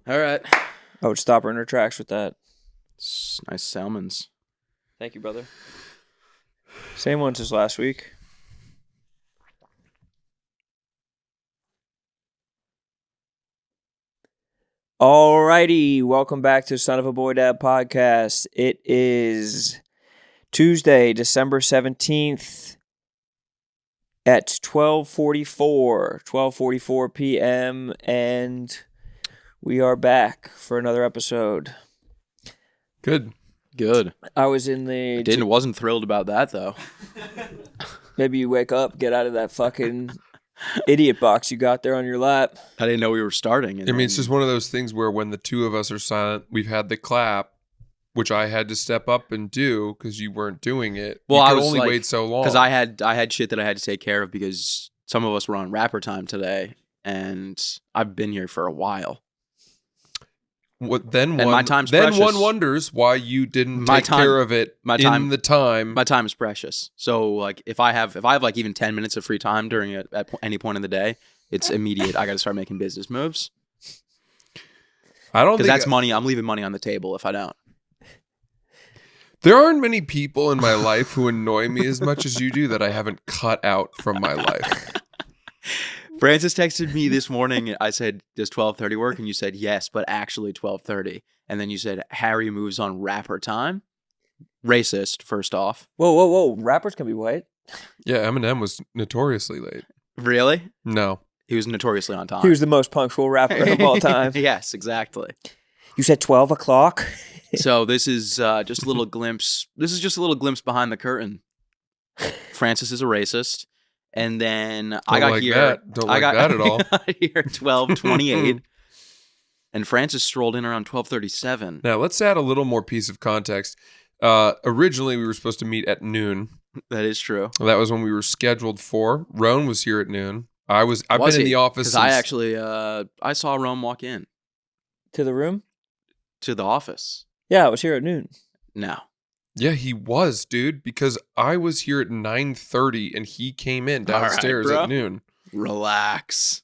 All right. I would stop her in her tracks with that. Nice salmons. Thank you, brother. Same ones as last week. Alrighty, welcome back to Son of a Boy Dad podcast. It is Tuesday, December 17th at 12:44 p.m. and we are back for another episode. Good. I was in the... Wasn't thrilled about that, though. Maybe you wake up, get out of that fucking idiot box you got there on your lap. I didn't know we were starting. It's just one of those things where when the two of us are silent, we've had the clap, which I had to step up and do because you weren't doing it. Well, you I could was only like, wait so long. Because I had shit that I had to take care of because some of us were on rapper time today, and I've been here for a while. My time's precious. One wonders why you didn't take care of it in the time. My time is precious. So like if I have like even 10 minutes of free time during it at any point in the day, it's immediate. I got to start making business moves. I don't think that's money. I'm leaving money on the table if I don't. There aren't many people in my life who annoy me as much as you do that I haven't cut out from my life. Francis texted me this morning. I said, does 12:30 work? And you said, yes, but actually 12:30. And then you said, Harry moves on rapper time. Racist, first off. Whoa. Rappers can be white. Yeah, Eminem was notoriously late. Really? No. He was notoriously on time. He was the most punctual rapper of all time. Yes, exactly. You said 12 o'clock? So this is just a little glimpse. This is just a little glimpse behind the curtain. Francis is a racist. And then I got here. Don't like that at all. I got here at 12:28, and Francis strolled in around 12:37. Now let's add a little more piece of context. Originally, we were supposed to meet at noon. That is true. That was when we were scheduled for. Roan was here at noon. I've been in the office. Because I actually I saw Rome walk in to the room, to the office. Yeah, I was here at noon. No. Yeah, he was, dude, because I was here at 9:30 and he came in downstairs at noon. Relax.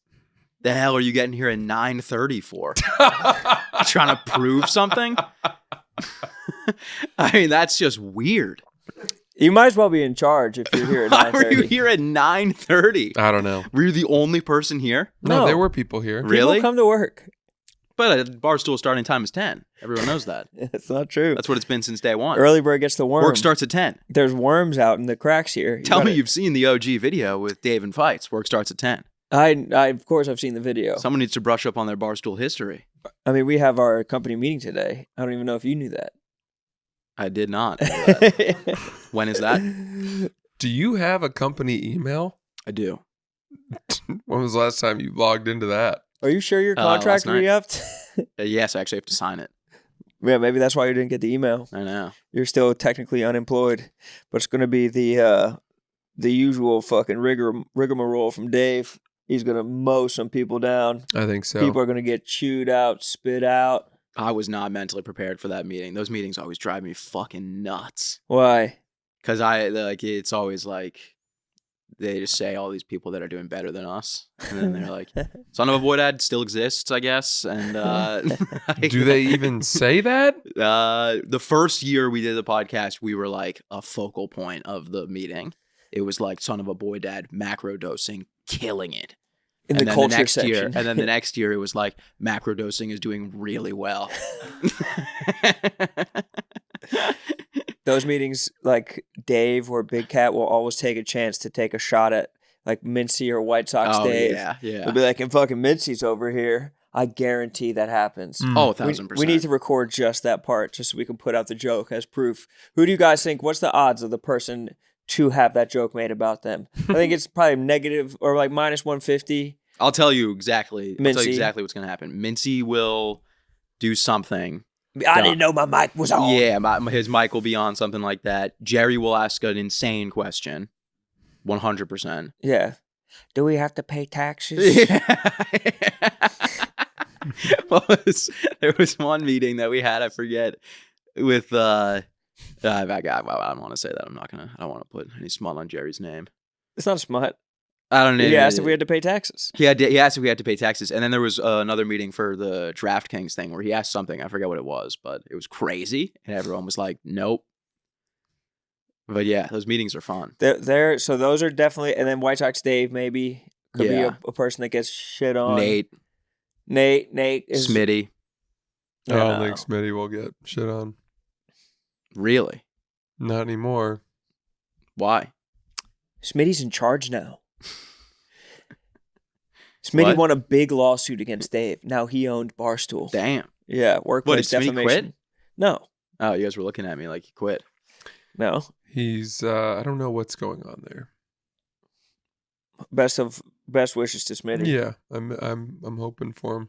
The hell are you getting here at 9:30 for? Trying to prove something? I mean, that's just weird. You might as well be in charge if you're here at 9:30. Why were you here at 9:30? I don't know. Were you the only person here? No, there were people here. Really? People come to work. But Barstool starting time is 10. Everyone knows that. It's not true. That's what it's been since day one. Early bird gets the worm. Work starts at 10. There's worms out in the cracks here. Tell me you've seen the OG video with Dave and Fights. Work starts at 10. I of course I've seen the video. Someone needs to brush up on their Barstool history. I mean, we have our company meeting today. I don't even know if you knew that. I did not know that. When is that? Do you have a company email? I do. When was the last time you logged into that? Are you sure your contract re-upped? Yes, I actually have to sign it. Yeah, maybe that's why you didn't get the email. I know. You're still technically unemployed, but it's going to be the usual fucking rigmarole from Dave. He's going to mow some people down. I think so. People are going to get chewed out, spit out. I was not mentally prepared for that meeting. Those meetings always drive me fucking nuts. Why? Because it's always like, they just say all these people that are doing better than us. And then they're like, Son of a Boy Dad still exists, I guess. And do they even say that? The first year we did the podcast, we were like a focal point of the meeting. It was like Son of a Boy Dad, macro dosing, killing it. In the culture section. And then the next year, it was like macro dosing is doing really well. Those meetings, like Dave or Big Cat will always take a chance to take a shot at like Mincy or White Sox Dave. Yeah. They'll be like, and fucking Mincy's over here. I guarantee that happens. Oh, 1,000%. We need to record just that part just so we can put out the joke as proof. Who do you guys think, what's the odds of the person to have that joke made about them? I think it's probably negative or like minus 150. I'll tell you exactly. Mincy. I'll tell you exactly what's going to happen. Mincy will do something. I didn't know my mic was on. Yeah, his mic will be on, something like that. Jerry will ask an insane question. 100%. Yeah. Do we have to pay taxes? Yeah. There was one meeting that we had, I forget, with I don't want to say that. I don't want to put any smut on Jerry's name. It's not a smut. I don't know. He asked if we had to pay taxes. He asked if we had to pay taxes. And then there was another meeting for the DraftKings thing where he asked something. I forget what it was, but it was crazy. And everyone was like, nope. But yeah, those meetings are fun. So those are definitely, and then White Sox Dave maybe could be a person that gets shit on. Nate is Smitty. I don't think Smitty will get shit on. Really? Not anymore. Why? Smitty's in charge now. Smitty won a big lawsuit against Dave. Now he owned Barstool. Damn. Yeah, workplace defamation. Smitty quit? No. Oh, you guys were looking at me like he quit. No. He's I don't know what's going on there. Best wishes to Smitty. Yeah, I'm hoping for him.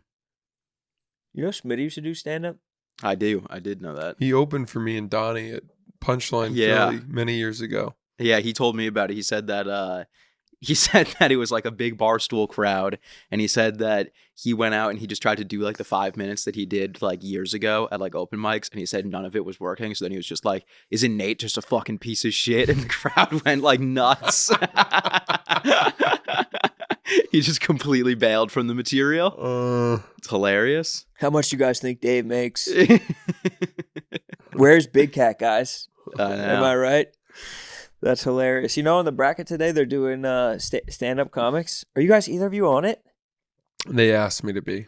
You know Smitty used to do stand up? I did know that. He opened for me and Donnie at Punchline Philly many years ago. Yeah, he told me about it. He said that it was like a big Barstool crowd, and he said that he went out and he just tried to do like the 5 minutes that he did like years ago at like open mics, and he said none of it was working. So then he was just like, "Isn't Nate just a fucking piece of shit?" And the crowd went like nuts. He just completely bailed from the material. It's hilarious. How much do you guys think Dave makes? Where's Big Cat, guys? Am I right? That's hilarious. You know, on the bracket today, they're doing stand-up comics. Are you guys, either of you, on it? They asked me to be.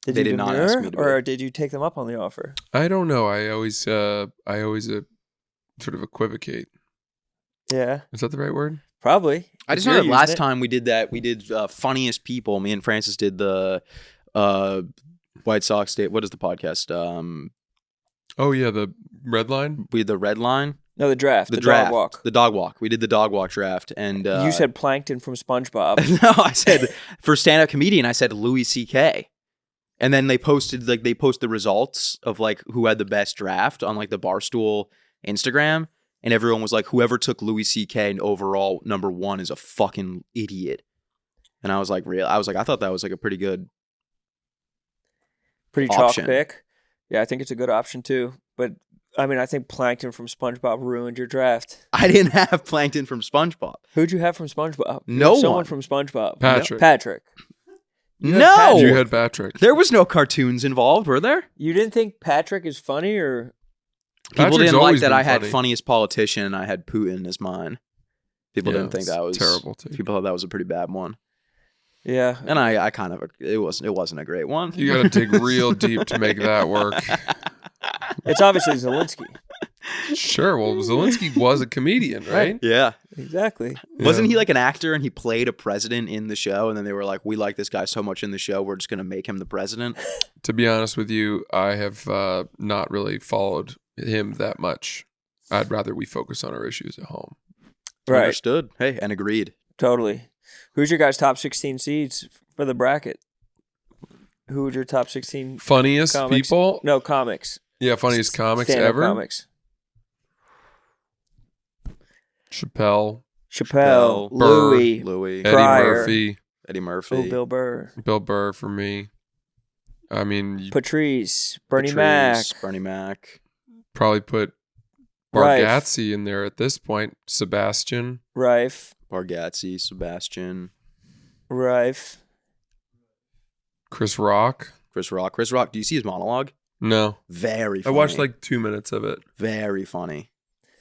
They did not ask me to be. Or did you take them up on the offer? I don't know. I always sort of equivocate. Yeah. Is that the right word? Probably. I just know that last time we did that, we did Funniest People. Me and Francis did the White Sox State. What is the podcast? Oh, yeah, the Red Line? We did the Red Line. No, the draft. The draft. dog walk. The dog walk. We did the dog walk draft. And you said Plankton from SpongeBob. No, I said for stand-up comedian, I said Louis C.K. And then they posted the results of like who had the best draft on like the Barstool Instagram. And everyone was like, whoever took Louis C.K. and overall number 1 is a fucking idiot. And I was like, real. I was like, I thought that was like a pretty good chalk pick. Yeah, I think it's a good option too. But I mean, I think Plankton from SpongeBob ruined your draft. I didn't have Plankton from SpongeBob. Who'd you have from SpongeBob? Someone from SpongeBob. Patrick. No. You had Patrick. There was no cartoons involved, were there? You didn't think Patrick is funny, or people didn't like that I had funniest politician and I had Putin as mine. People didn't think that was terrible too. People thought that was a pretty bad one. Yeah. And I kind of it wasn't a great one. You got to dig real deep to make that work. It's obviously Zelensky. Sure. Well, Zelensky was a comedian, right? Yeah. Exactly. Yeah. Wasn't he like an actor and he played a president in the show? And then they were like, we like this guy so much in the show, we're just going to make him the president. To be honest with you, I have not really followed him that much. I'd rather we focus on our issues at home. Right. Understood. Hey, and agreed. Totally. Who's your guys' top 16 seeds for the bracket? Who would your top 16 funniest comics? People? No, comics. Yeah, funniest comics Stand-up ever. Comics. Chappelle, Louis, Pryor, Eddie Murphy, Oh, Bill Burr. Bill Burr for me. I mean, Patrice, Bernie Mac. Probably put Bargatze in there at this point. Sebastian. Rife. Bargatze, Sebastian. Rife. Chris Rock. Chris Rock. Do you see his monologue? No. Very funny. I watched like 2 minutes of it. Very funny.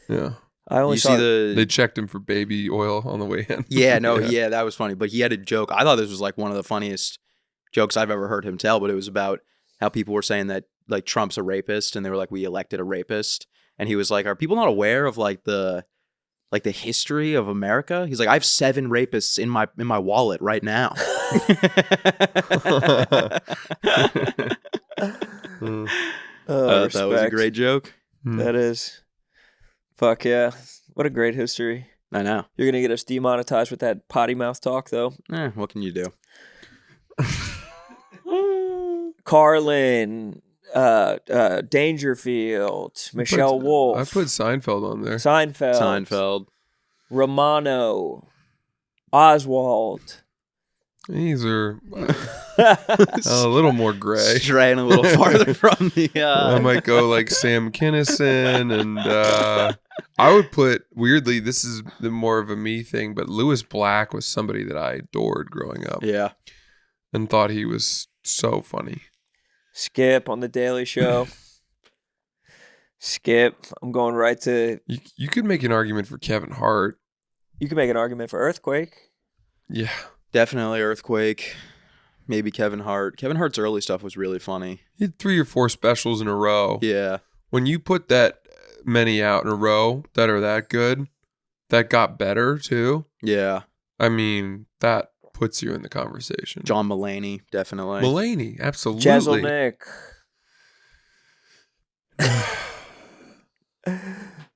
Yeah. I only saw They checked him for baby oil on the way in. Yeah, no, yeah, that was funny. But he had a joke. I thought this was like one of the funniest jokes I've ever heard him tell, but it was about how people were saying that like Trump's a rapist and they were like, we elected a rapist. And he was like, are people not aware of like the history of America? He's like, I have 7 rapists in my wallet right now. That was a great joke. That is. Fuck yeah. What a great history. I know. You're going to get us demonetized with that potty mouth talk, though. What can you do? Carlin, Dangerfield, Michelle Wolf. I put Seinfeld on there. Seinfeld. Romano. Oswald. These are a little more gray. Straying a little farther from the... I might go like Sam Kinison and I would put, weirdly, this is more of a me thing, but Lewis Black was somebody that I adored growing up Yeah. and thought he was so funny. Skip on the Daily Show. Skip. I'm going right to. You could make an argument for Kevin Hart. You can make an argument for Earthquake. Yeah. Definitely Earthquake. Maybe Kevin Hart. Kevin Hart's early stuff was really funny. He had 3 or 4 specials in a row. Yeah. When you put that many out in a row that are that good, that got better too. Yeah. I mean, that puts you in the conversation. John Mulaney, definitely. Mulaney, absolutely. Jeselnik.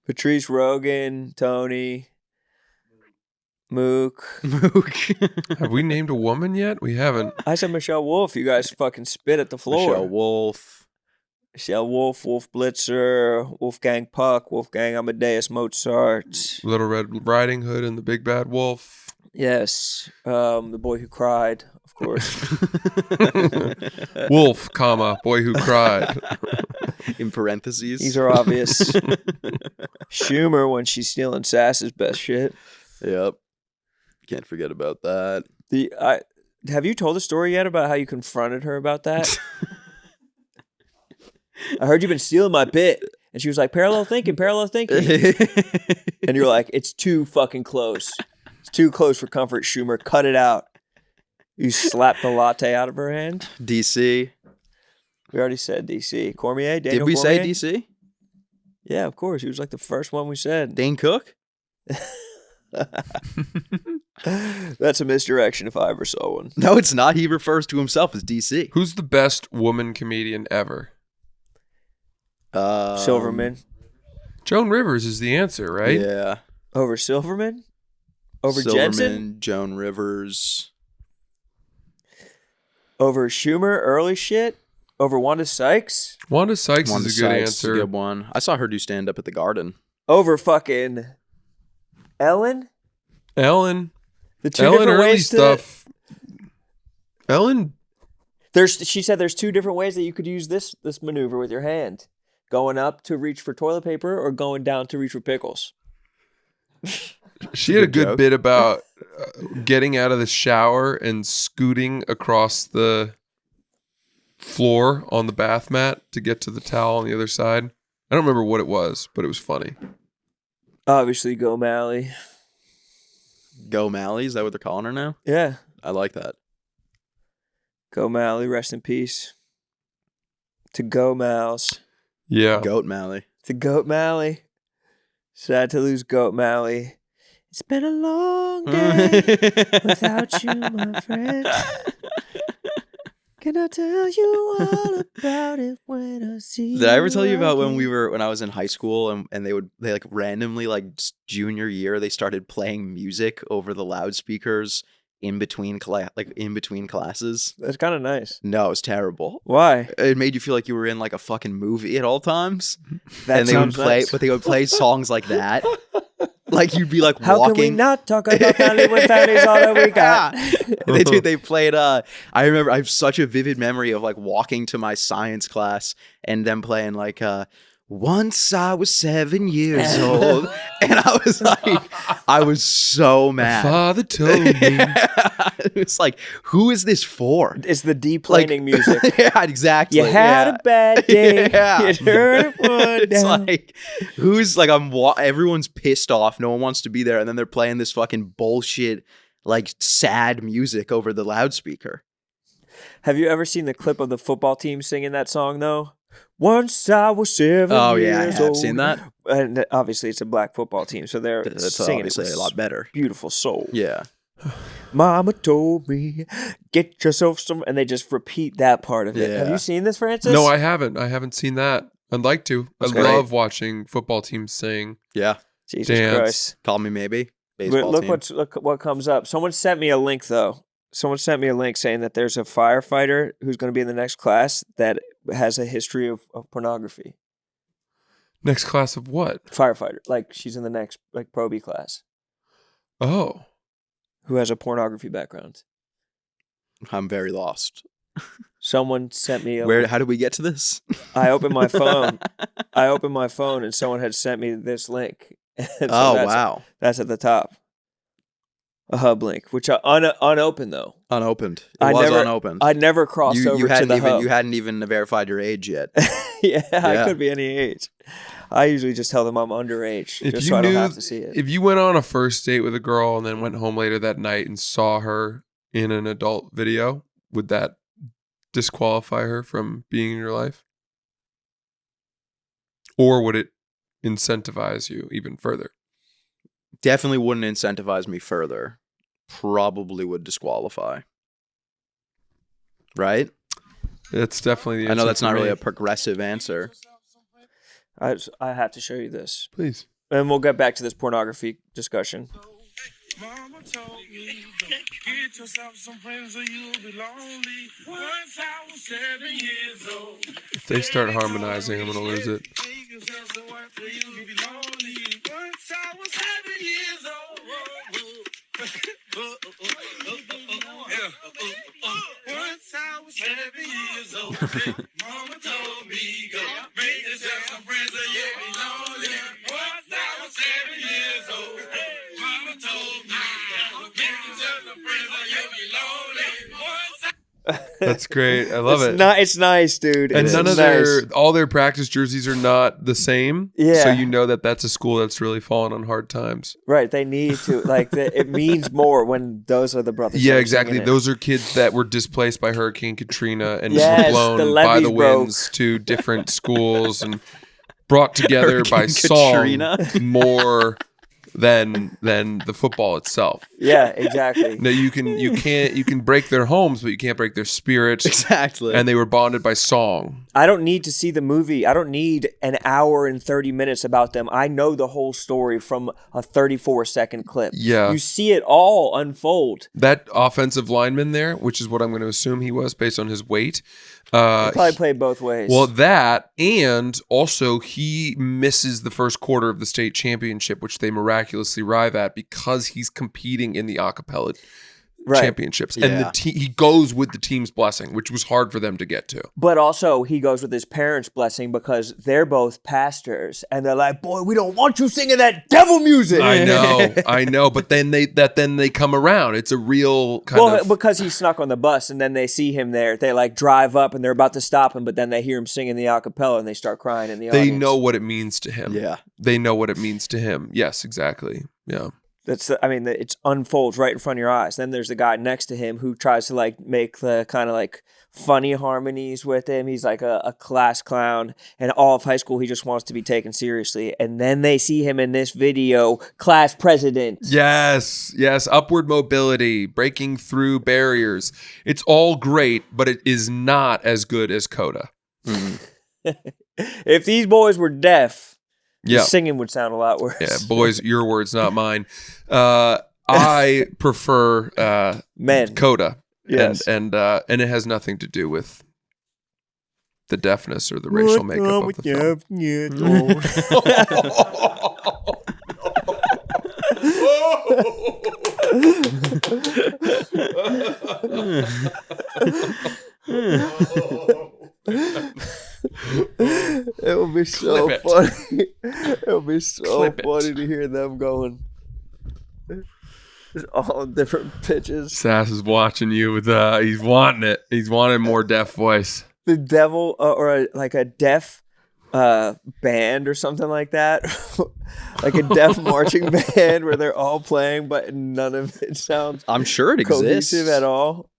Patrice Rogan, Tony, Mook. Have we named a woman yet? We haven't. I said Michelle Wolf. You guys fucking spit at the floor. Michelle Wolf. Michelle Wolf, Wolf Blitzer, Wolfgang Puck, Wolfgang Amadeus Mozart. Little Red Riding Hood and the Big Bad Wolf. Yes, the boy who cried, of course. Wolf, comma, boy who cried. In parentheses. These are obvious. Schumer when she's stealing Sass's best shit. Yep. Can't forget about that. Have you told the story yet about how you confronted her about that? I heard you've been stealing my bit. And she was like, parallel thinking. And you're like, it's too fucking close. It's too close for comfort, Schumer. Cut it out. You slapped the latte out of her hand. DC. We already said DC. Cormier? Daniel Did we Cormier? say DC? Yeah, of course. He was like the first one we said. Dane Cook? That's a misdirection if I ever saw one. No, it's not. He refers to himself as DC. Who's the best woman comedian ever? Silverman. Joan Rivers is the answer, right? Yeah. Over Silverman? Over Silverman, Jensen? Joan Rivers. Over Schumer, early shit? Over Wanda Sykes? Wanda Sykes Wanda is a good Sykes answer. is a good one. I saw her do stand up at the Garden. Over fucking Ellen? Ellen. The two Ellen different early ways stuff. Ellen. She said there's 2 different ways that you could use this maneuver with your hand. Going up to reach for toilet paper or going down to reach for pickles. She had a good joke. bit about getting out of the shower and scooting across the floor on the bath mat to get to the towel on the other side. I don't remember what it was, but it was funny. Obviously, Go Mally. Go Mally, is that what they're calling her now? Yeah. I like that. Go Mally, rest in peace. To Go Mals. Yeah. Goat Mally. To Goat Mally. Sad to lose Goat Mally. It's been a long day without you, my friend. Can I tell you all about it when I see you? Did I ever tell you about again? when I was in high school and they like randomly, like junior year, they started playing music over the loudspeakers in between classes? That's kind of nice. No, it was terrible. Why? It made you feel like you were in like a fucking movie at all times. That And they would sounds play, nice. but they would play songs like that. Like you'd be like How walking. can we not talk about family when family's all that we got? They played I remember I have such a vivid memory of like walking to my science class and them playing like once I was 7 years old. And I was so mad. Father told me. It was like, who is this for? It's the deplaning music. Yeah, exactly. You had a bad day. Yeah. You turned it one It's down. like, who's like, everyone's pissed off. No one wants to be there. And then they're playing this fucking bullshit, like sad music over the loudspeaker. Have you ever seen the clip of the football team singing that song, though? Once I was 7 Oh, years yeah, I have old. seen that. And obviously, it's a black football team, so they're That's singing it obviously with a lot better. beautiful soul. Yeah. Mama told me, get yourself some, and they just repeat that part of it. Yeah. Have you seen this, Francis? No, I haven't. I haven't seen that. I'd like to. I That's great. love watching football teams sing. Yeah. Jesus Dance. Christ! Call me maybe. But Baseball look team. what comes up. Someone sent me a link though. Someone sent me a link saying that there's a firefighter who's going to be in the next class that has a history of pornography. Next class of what? Firefighter, like she's in the next like Pro B class, Oh. who has a pornography background. I'm very lost. Someone sent me How did we get to this? I opened my phone. And someone had sent me this link. And Wow. That's at the top. A hub link, which I unopened though. Unopened. It was unopened. I never crossed over to the hub. You hadn't even verified your age yet. Yeah, I could be any age. I usually just tell them I'm underage, just so I don't have to see it. If you went on a first date with a girl and then went home later that night and saw her in an adult video, would that disqualify her from being in your life? Or would it incentivize you even further? Definitely wouldn't incentivize me further. Probably would disqualify. Right? It's definitely the answer. I know that's not really a progressive answer. I have to show you this. Please. And we'll get back to this pornography discussion. Mama told me, get yourself some friends or you'll be lonely. Once I was 7 years old. If they start harmonizing, I'm going to lose it. Get yourself some wife or you'll be lonely. Once I was 7 years old. Once I was 7 years old. Mama told me, go make yourself some friends or you'll be lonely. Once I was 7 years old. Mama told me, make yourself some friends or you'll be lonely. Once That's great. I love it. It's nice, dude. And It's none of nice. all their practice jerseys are not the same. Yeah. So you know that that's a school that's really fallen on hard times. Right, they need to it means more when those are the brothers. Yeah, that are exactly. singing it. Those are kids that were displaced by Hurricane Katrina and Yes, were blown the by levees the winds to different schools and brought together by song Katrina. more than the football itself. Yeah, exactly. No, you can break their homes, but you can't break their spirit. Exactly. And they were bonded by song. I don't need to see the movie. I don't need an hour and 30 minutes about them. I know the whole story from a 34-second clip. Yeah. You see it all unfold. That offensive lineman there, which is what I'm going to assume he was based on his weight. They probably played both ways. Well, that, and also he misses the first quarter of the state championship, which they miraculously arrive at because he's competing in the acapella championships. Yeah. And he goes with the team's blessing, which was hard for them to get to. But also, he goes with his parents' blessing because they're both pastors, and they're like, "Boy, we don't want you singing that devil music." I know. But then they come around. It's a real kind of... because he snuck on the bus, and then they see him there. They drive up, and they're about to stop him, but then they hear him singing the a cappella, and they start crying in the audience. They know what it means to him. Yeah. They know what it means to him. Yes, exactly. Yeah. It unfolds right in front of your eyes. Then there's the guy next to him who tries to make the kind of funny harmonies with him. He's like a class clown, and all of high school he just wants to be taken seriously. And then they see him in this video, class president. Yes, upward mobility, breaking through barriers. It's all great, but it is not as good as Coda. Mm-hmm. If these boys were deaf, yeah, singing would sound a lot worse. Yeah, boys, your words, not mine. I prefer Men. Coda. Yes. And it has nothing to do with the deafness or the racial makeup of the film. It would be so funny. It would be so funny to hear them going. It's all different pitches. Sass is watching you with he's wanting it. He's wanting more deaf voice. The devil or a deaf band or something like that. Like a deaf marching band where they're all playing but none of it sounds I'm sure it exists cohesive at all.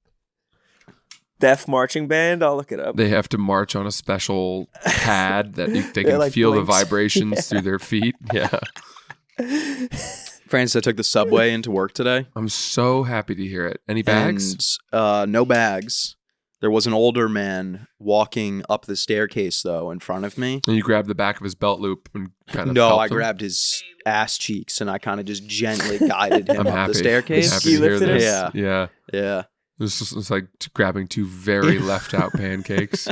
Deaf marching band, I'll look it up. They have to march on a special pad that they can feel blinks. the vibrations through their feet. Yeah. Francis, I took the subway into work today. I'm so happy to hear it. Any bags? And, no bags. There was an older man walking up the staircase, though, in front of me. And you grabbed the back of his belt loop and kind of No, I grabbed his ass cheeks and I kind of just gently guided him up the staircase. I'm happy to hear this. Yeah. Yeah. It's like grabbing two very left out pancakes.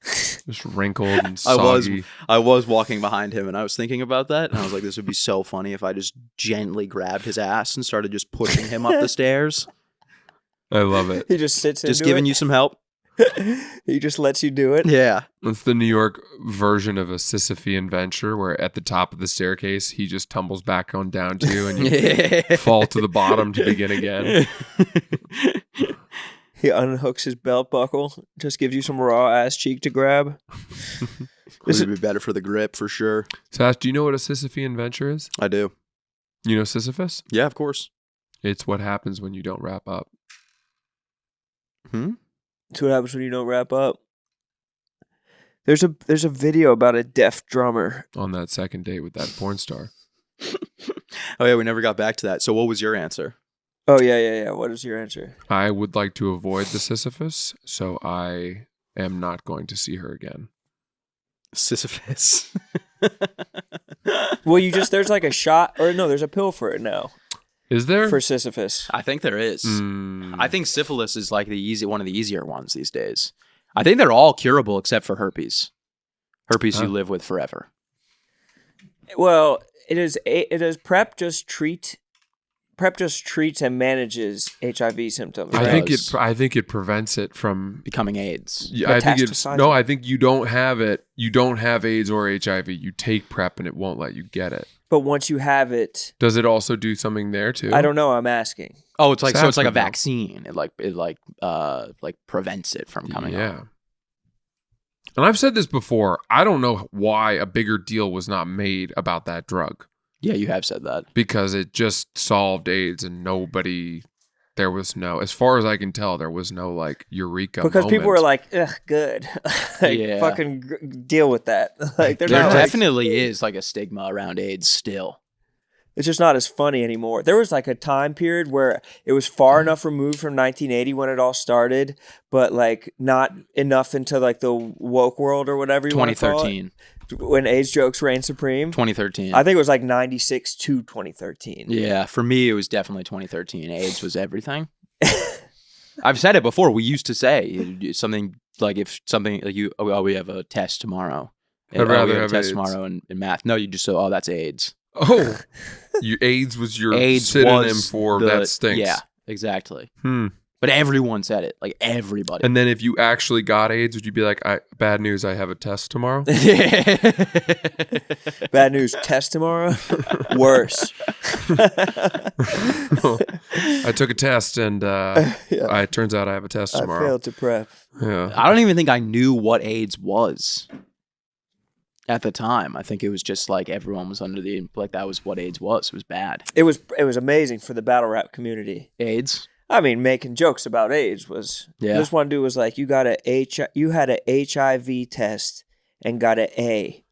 Just wrinkled and soggy. I was walking behind him and I was thinking about that. And I was like, this would be so funny if I just gently grabbed his ass and started just pushing him up the stairs. I love it. He just sits Just giving you some help. He just lets you do it. Yeah. It's the New York version of a Sisyphean venture where at the top of the staircase, he just tumbles back on down to you and you fall to the bottom to begin again. He unhooks his belt buckle, just gives you some raw ass cheek to grab. This would be better for the grip for sure. Sash, do you know what a Sisyphean venture is? I do. You know Sisyphus? Yeah, of course. It's what happens when you don't wrap up. That's what happens when you don't wrap up. There's a video about a deaf drummer. On that second date with that porn star. Oh yeah, we never got back to that. So what was your answer? Oh yeah. What is your answer? I would like to avoid the Sisyphus, so I am not going to see her again. Sisyphus. Well, there's like a shot, or no, there's a pill for it now. Is there? For Sisyphus. I think there is. I think syphilis is like one of the easier ones these days. I think they're all curable except for herpes. Herpes you live with forever. Well, it is PrEP just treats and manages HIV symptoms. I right? think it prevents it from becoming AIDS. Yeah, I think you don't have it. You don't have AIDS or HIV. You take PrEP and it won't let you get it. But once you have it, does it also do something there too? I don't know. I'm asking. Oh, it's like so. It's like a vaccine. It prevents it from coming. Yeah. And I've said this before. I don't know why a bigger deal was not made about that drug. Yeah, you have said that. Because it just solved AIDS and as far as I can tell, there was no like eureka because moment. people were like, ugh, good. Fucking deal with that. Like there definitely is like a stigma around AIDS still. It's just not as funny anymore. There was like a time period where it was far enough removed from 1980 when it all started, but like not enough into like the woke world or whatever you want to call it. 2013. When AIDS jokes reigned supreme. 2013. I think it was like 96 to 2013. Yeah, for me it was definitely 2013. AIDS was everything. I've said it before. We used to say something like if something like we have a test tomorrow. I'd rather have a test AIDS. tomorrow in math. No, you just say, oh, that's AIDS. Oh, AIDS was your synonym for that stinks. Yeah, exactly. But everyone said it, like everybody. And then if you actually got AIDS, would you be like, bad news, I have a test tomorrow? Bad news, test tomorrow? Worse. I took a test and it turns out I have a test tomorrow. I failed to prep. Yeah. I don't even think I knew what AIDS was at the time. I think it was just like everyone was under like that was what AIDS was. It was bad. It was amazing for the battle rap community. AIDS? I mean, making jokes about AIDS was. Yeah. This one dude was like, you had a HIV test and got an AIDS.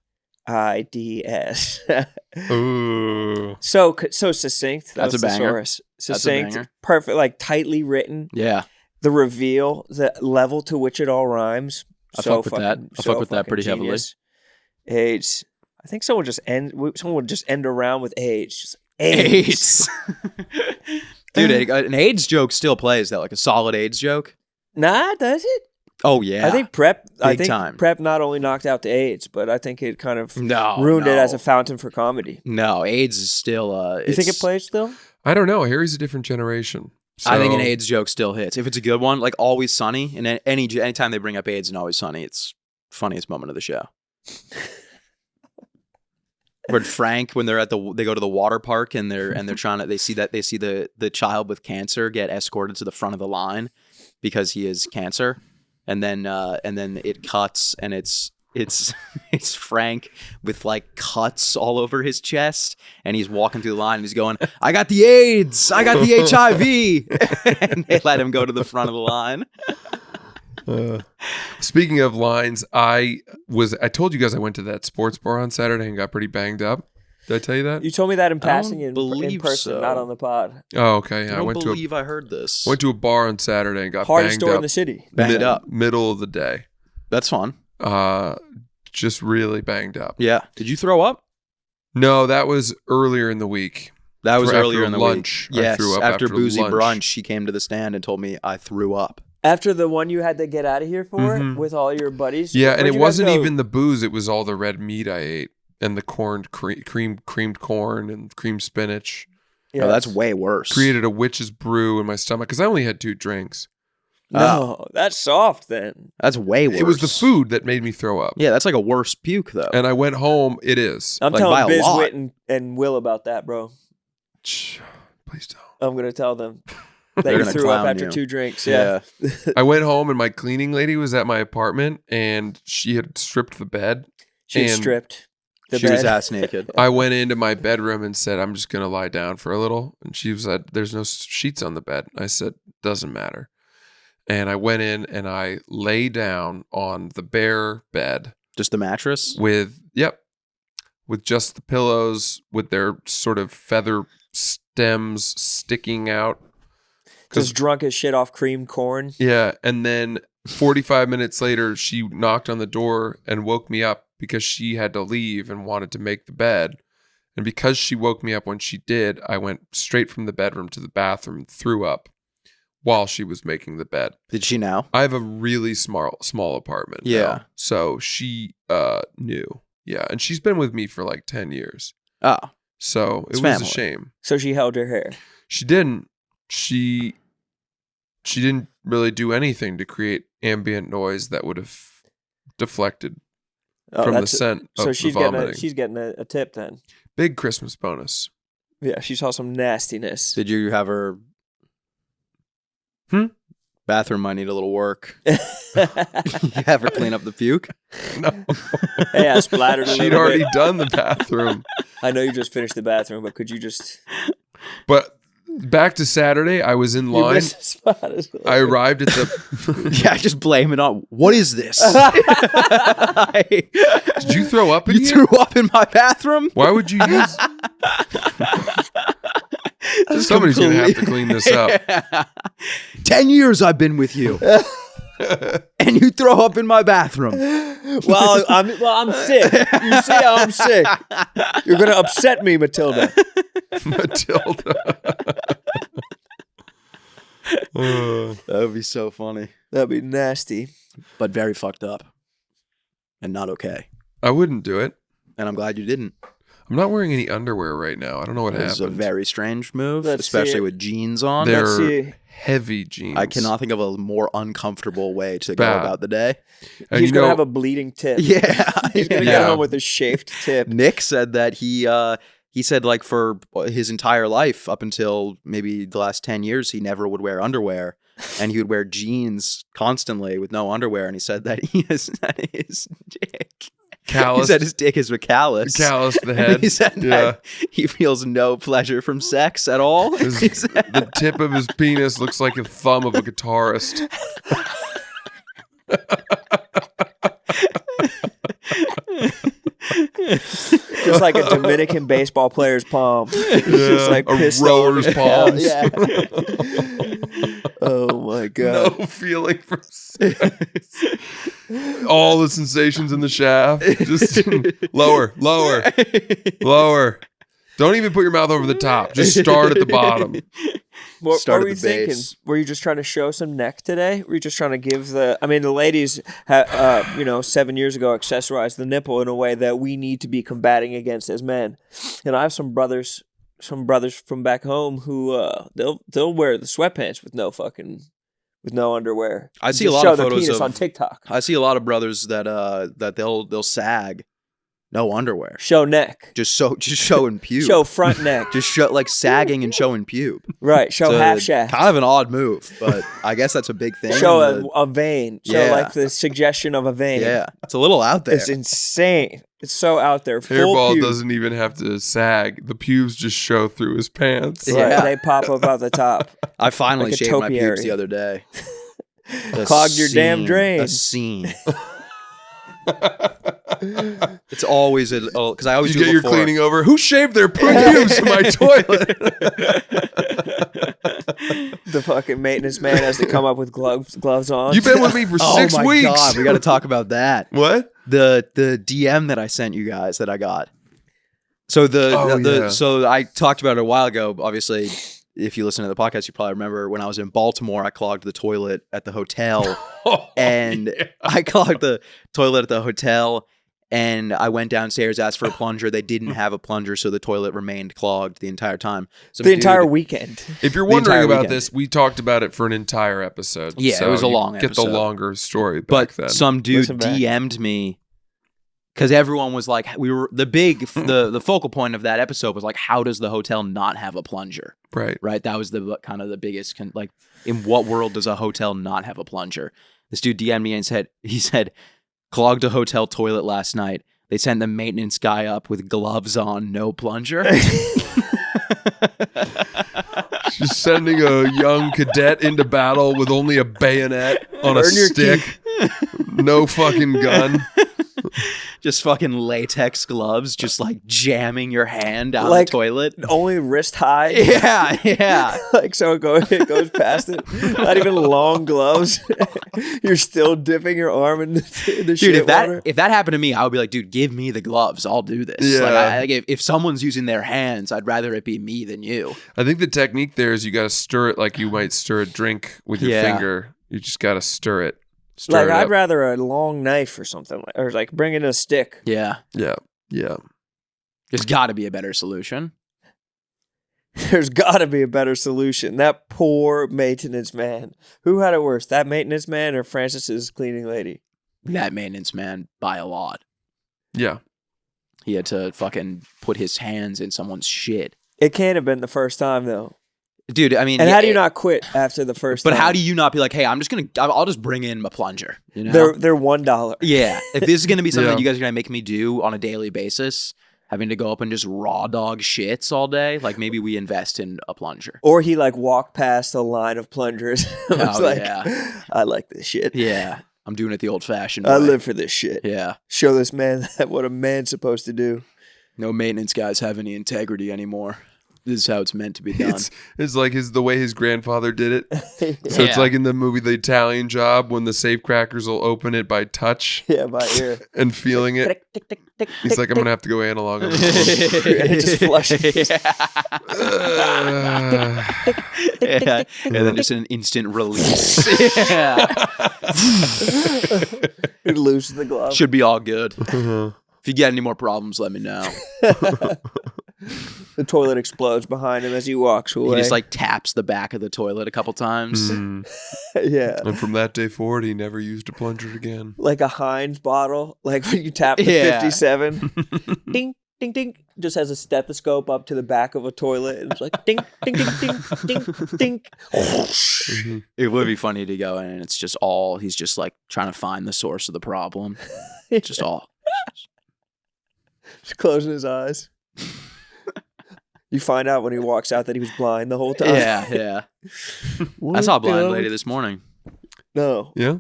Ooh. So succinct. That's a banger. Thesaurus. Succinct, perfect, like tightly written. Yeah. The reveal, the level to which it all rhymes. I fuck with that pretty genius. Heavily. AIDS. I think someone would just end around with AIDS. Just AIDS. Dude, an AIDS joke still plays though, like a solid AIDS joke. Nah, does it? Oh yeah. I think PrEP. Time. PrEP not only knocked out the AIDS, but I think it kind of ruined it as a fountain for comedy. No, AIDS is still. You think it plays still? I don't know. Harry's a different generation. So. I think an AIDS joke still hits if it's a good one, like Always Sunny. And anytime they bring up AIDS and Always Sunny, it's funniest moment of the show. Where Frank, when they go to the water park and they're trying to they see the child with cancer get escorted to the front of the line because he has cancer, and then it cuts and it's Frank with like cuts all over his chest and he's walking through the line and he's going, I got the AIDS, I got the HIV, and they let him go to the front of the line. Speaking of lines, I told you guys I went to that sports bar on Saturday and got pretty banged up. Did I tell you that? You told me that in passing in person, so. Not on the pod. Oh, okay. Yeah, I heard this. Went to a bar on Saturday and got hardest banged store up. in the city. Banged up. Middle of the day. That's fun. Just really banged up. Yeah. Did you throw up? No, that was earlier in the week. That was earlier in the lunch. week. Yes. I threw up after boozy lunch. brunch, he came to the stand and told me I threw up. After the one you had to get out of here for with all your buddies? Yeah, and it wasn't even the booze. It was all the red meat I ate and the creamed corn and creamed spinach. Yeah, that's way worse. Created a witch's brew in my stomach because I only had 2 drinks. No, that's soft then. That's way worse. It was the food that made me throw up. Yeah, that's like a worse puke though. And I went home. It is. I'm Like, by telling a Biz, lot. Whit, and Will about that, bro. Please don't. I'm gonna tell them that They're you gonna threw up clown after you. 2 drinks. Yeah. I went home and my cleaning lady was at my apartment and she had stripped the bed. She was And stripped. The She was bed. ass naked. I went into my bedroom and said, I'm just going to lie down for a little. And she said, there's no sheets on the bed. I said, doesn't matter. And I went in and I lay down on the bare bed Just the mattress. with just the pillows with their sort of feather stems sticking out. Just drunk as shit off cream corn. Yeah. And then 45 minutes later, she knocked on the door and woke me up because she had to leave and wanted to make the bed. And because she woke me up when she did, I went straight from the bedroom to the bathroom and threw up while she was making the bed. Did she know? I have a really small apartment. Yeah. now. So she knew. Yeah. And she's been with me for like 10 years. Oh, So it It's was family. a shame. So she held her hair. She didn't. She didn't really do anything to create ambient noise that would have deflected Oh, from the that's- scent of So the she's vomiting. getting a tip then. Big Christmas bonus. Yeah, she saw some nastiness. did you have her? Bathroom might need a little work. You have her clean up the puke. No, Hey, I splattered a she'd little already bit. done the bathroom. I know you just finished the bathroom, but could you just... But back to Saturday, I was in You line. missed the spot as well. I arrived at the. Yeah, just blame it on. What is this? Did you throw up in You here? threw up in my bathroom? Why would you use? Somebody's gonna have to clean this up. 10 years I've been with you. And you throw up in my bathroom. Well, I'm sick. You see how I'm sick. You're going to upset me, Matilda. Matilda. That would be so funny. That'd be nasty. But very fucked up. And not okay. I wouldn't do it. And I'm glad you didn't. I'm not wearing any underwear right now. I don't know what This is a happened. very strange move, Let's especially see it. with jeans on. They're Let's see. heavy jeans. I cannot think of a more uncomfortable way to Bad. go about the day. And He's you going to know, have a bleeding tip. Yeah. He's going to Yeah. get home with a shaved tip. Nick said that he said like for his entire life up until maybe the last 10 years he never would wear underwear and he would wear jeans constantly with no underwear, and he said that his dick he calloused, said his dick is callous. calloused the And head. he said Yeah. that he feels no pleasure from sex at all. His- He said- the tip of his penis looks like a thumb of a guitarist. Just like a Dominican baseball player's palm. Just like a pissed rower's over. palms. Yeah. Oh my god. No feeling for sex. All the sensations in the shaft. Just lower, lower, lower. Don't even put your mouth over the top. Just start at the bottom. What Start were at you the thinking? base. Were you just trying to show some neck today? Were you just trying to give the... I mean, the ladies, 7 years ago, accessorized the nipple in a way that we need to be combating against as men. And I have some brothers from back home who they'll wear the sweatpants with no underwear. I see Just a lot show of their photos penis of on TikTok. I see a lot of brothers that they'll sag, no underwear, Show neck. just showing pube, Show front neck. just show like sagging and showing pube. Right. Show So, half shaft. Kind of an odd move, but I guess that's a big thing. Show And a vein. Show Yeah. like the suggestion of a vein. yeah, it's a little out there. It's insane. It's so out there. Full Hairball pube. doesn't even have to sag. The pubes just show through his pants. Right, Yeah. they pop up out the top. I finally like a shaved my topiary. pubes the other day. A Clogged your damn drain. A scene. It's always because I always You do get it your before. cleaning over. Who shaved their pubes in my toilet? The fucking maintenance man has to come up with gloves on. You've been with me for Oh 6 my weeks. god, we got to talk about that. What? The DM that I sent you guys that I got. So Yeah. so I talked about it a while ago. Obviously, if you listen to the podcast, you probably remember when I was in Baltimore, I clogged the toilet at the hotel, and I clogged the toilet at the hotel, And I went downstairs, asked for a plunger. They didn't have a plunger, so the toilet remained clogged the entire time. So The entire weekend. If you're The wondering entire about weekend. this, we talked about it for an entire episode. Yeah, so it was a you long get episode. the longer story back But then. some dude Listen back. DM'd me because everyone was like, the focal point of that episode was like, how does the hotel not have a plunger? Right. Right? That was the kind of the biggest, like, in what world does a hotel not have a plunger? This dude DM'd me and he said, clogged a hotel toilet last night. They sent the maintenance guy up with gloves on, no plunger. She's sending a young cadet into battle with only a bayonet on a Earn your stick. No fucking gun. Just fucking latex gloves, just like jamming your hand down Like- the toilet. Only wrist high. Yeah. Like so it goes past it. Not even long gloves. You're still dipping your arm in the Dude, shit if water. that happened to me, I would be like, dude, give me the gloves. I'll do this. Yeah. Like, if someone's using their hands, I'd rather it be me than you. I think the technique there is you got to stir it like you might stir a drink with your Yeah. finger. You just got to stir it. Stir Like it I'd up. rather a long knife or something, or like bring in a stick. Yeah. Yeah. Yeah. There's got to be a better solution. There's got to be a better solution. That poor maintenance man. Who had it worse, that maintenance man or Francis's cleaning lady? That maintenance man, by a lot. Yeah. He had to fucking put his hands in someone's shit. It can't have been the first time though. Dude, I mean, And yeah, how do you not quit after the first But time? how do you not be like, hey, I'll just bring in my plunger. You know? They're $1. Yeah. If this is going to be something Yeah. that you guys are going to make me do on a daily basis, having to go up and just raw dog shits all day, like maybe we invest in a plunger. Or he like walked past a line of plungers. I was Oh, like, yeah. I like this shit. Yeah. I'm doing it the old fashioned way. I live for this shit. Yeah. Show this man what a man's supposed to do. No maintenance guys have any integrity anymore. This is how it's meant to be done. It's like the way his grandfather did it. So it's Yeah. like in the movie The Italian Job when the safe crackers will open it by touch Yeah, by ear. and feeling it. Tick, tick, tick, tick, He's tick, like, I'm tick. gonna have to go analog on this one. And it just flushes. Yeah. And then just an instant release. Yeah. He loses the glove. Should be all good. If you get any more problems, let me know. The toilet explodes behind him as he walks He away. just like taps the back of the toilet a couple times. Mm. yeah. And from that day forward, he never used a plunger again. Like a Heinz bottle. Like when you tap the Yeah. 57. Ding, ding, ding. Just has a stethoscope up to the back of a toilet. And it's like ding, ding, ding, ding, ding, ding. Mhm. It would be funny to go in and it's just all, he's just like trying to find the source of the problem. Just all. Just closing his eyes. You find out when he walks out that he was blind the whole time. Yeah, yeah. I saw a blind lady this morning. No. Yeah.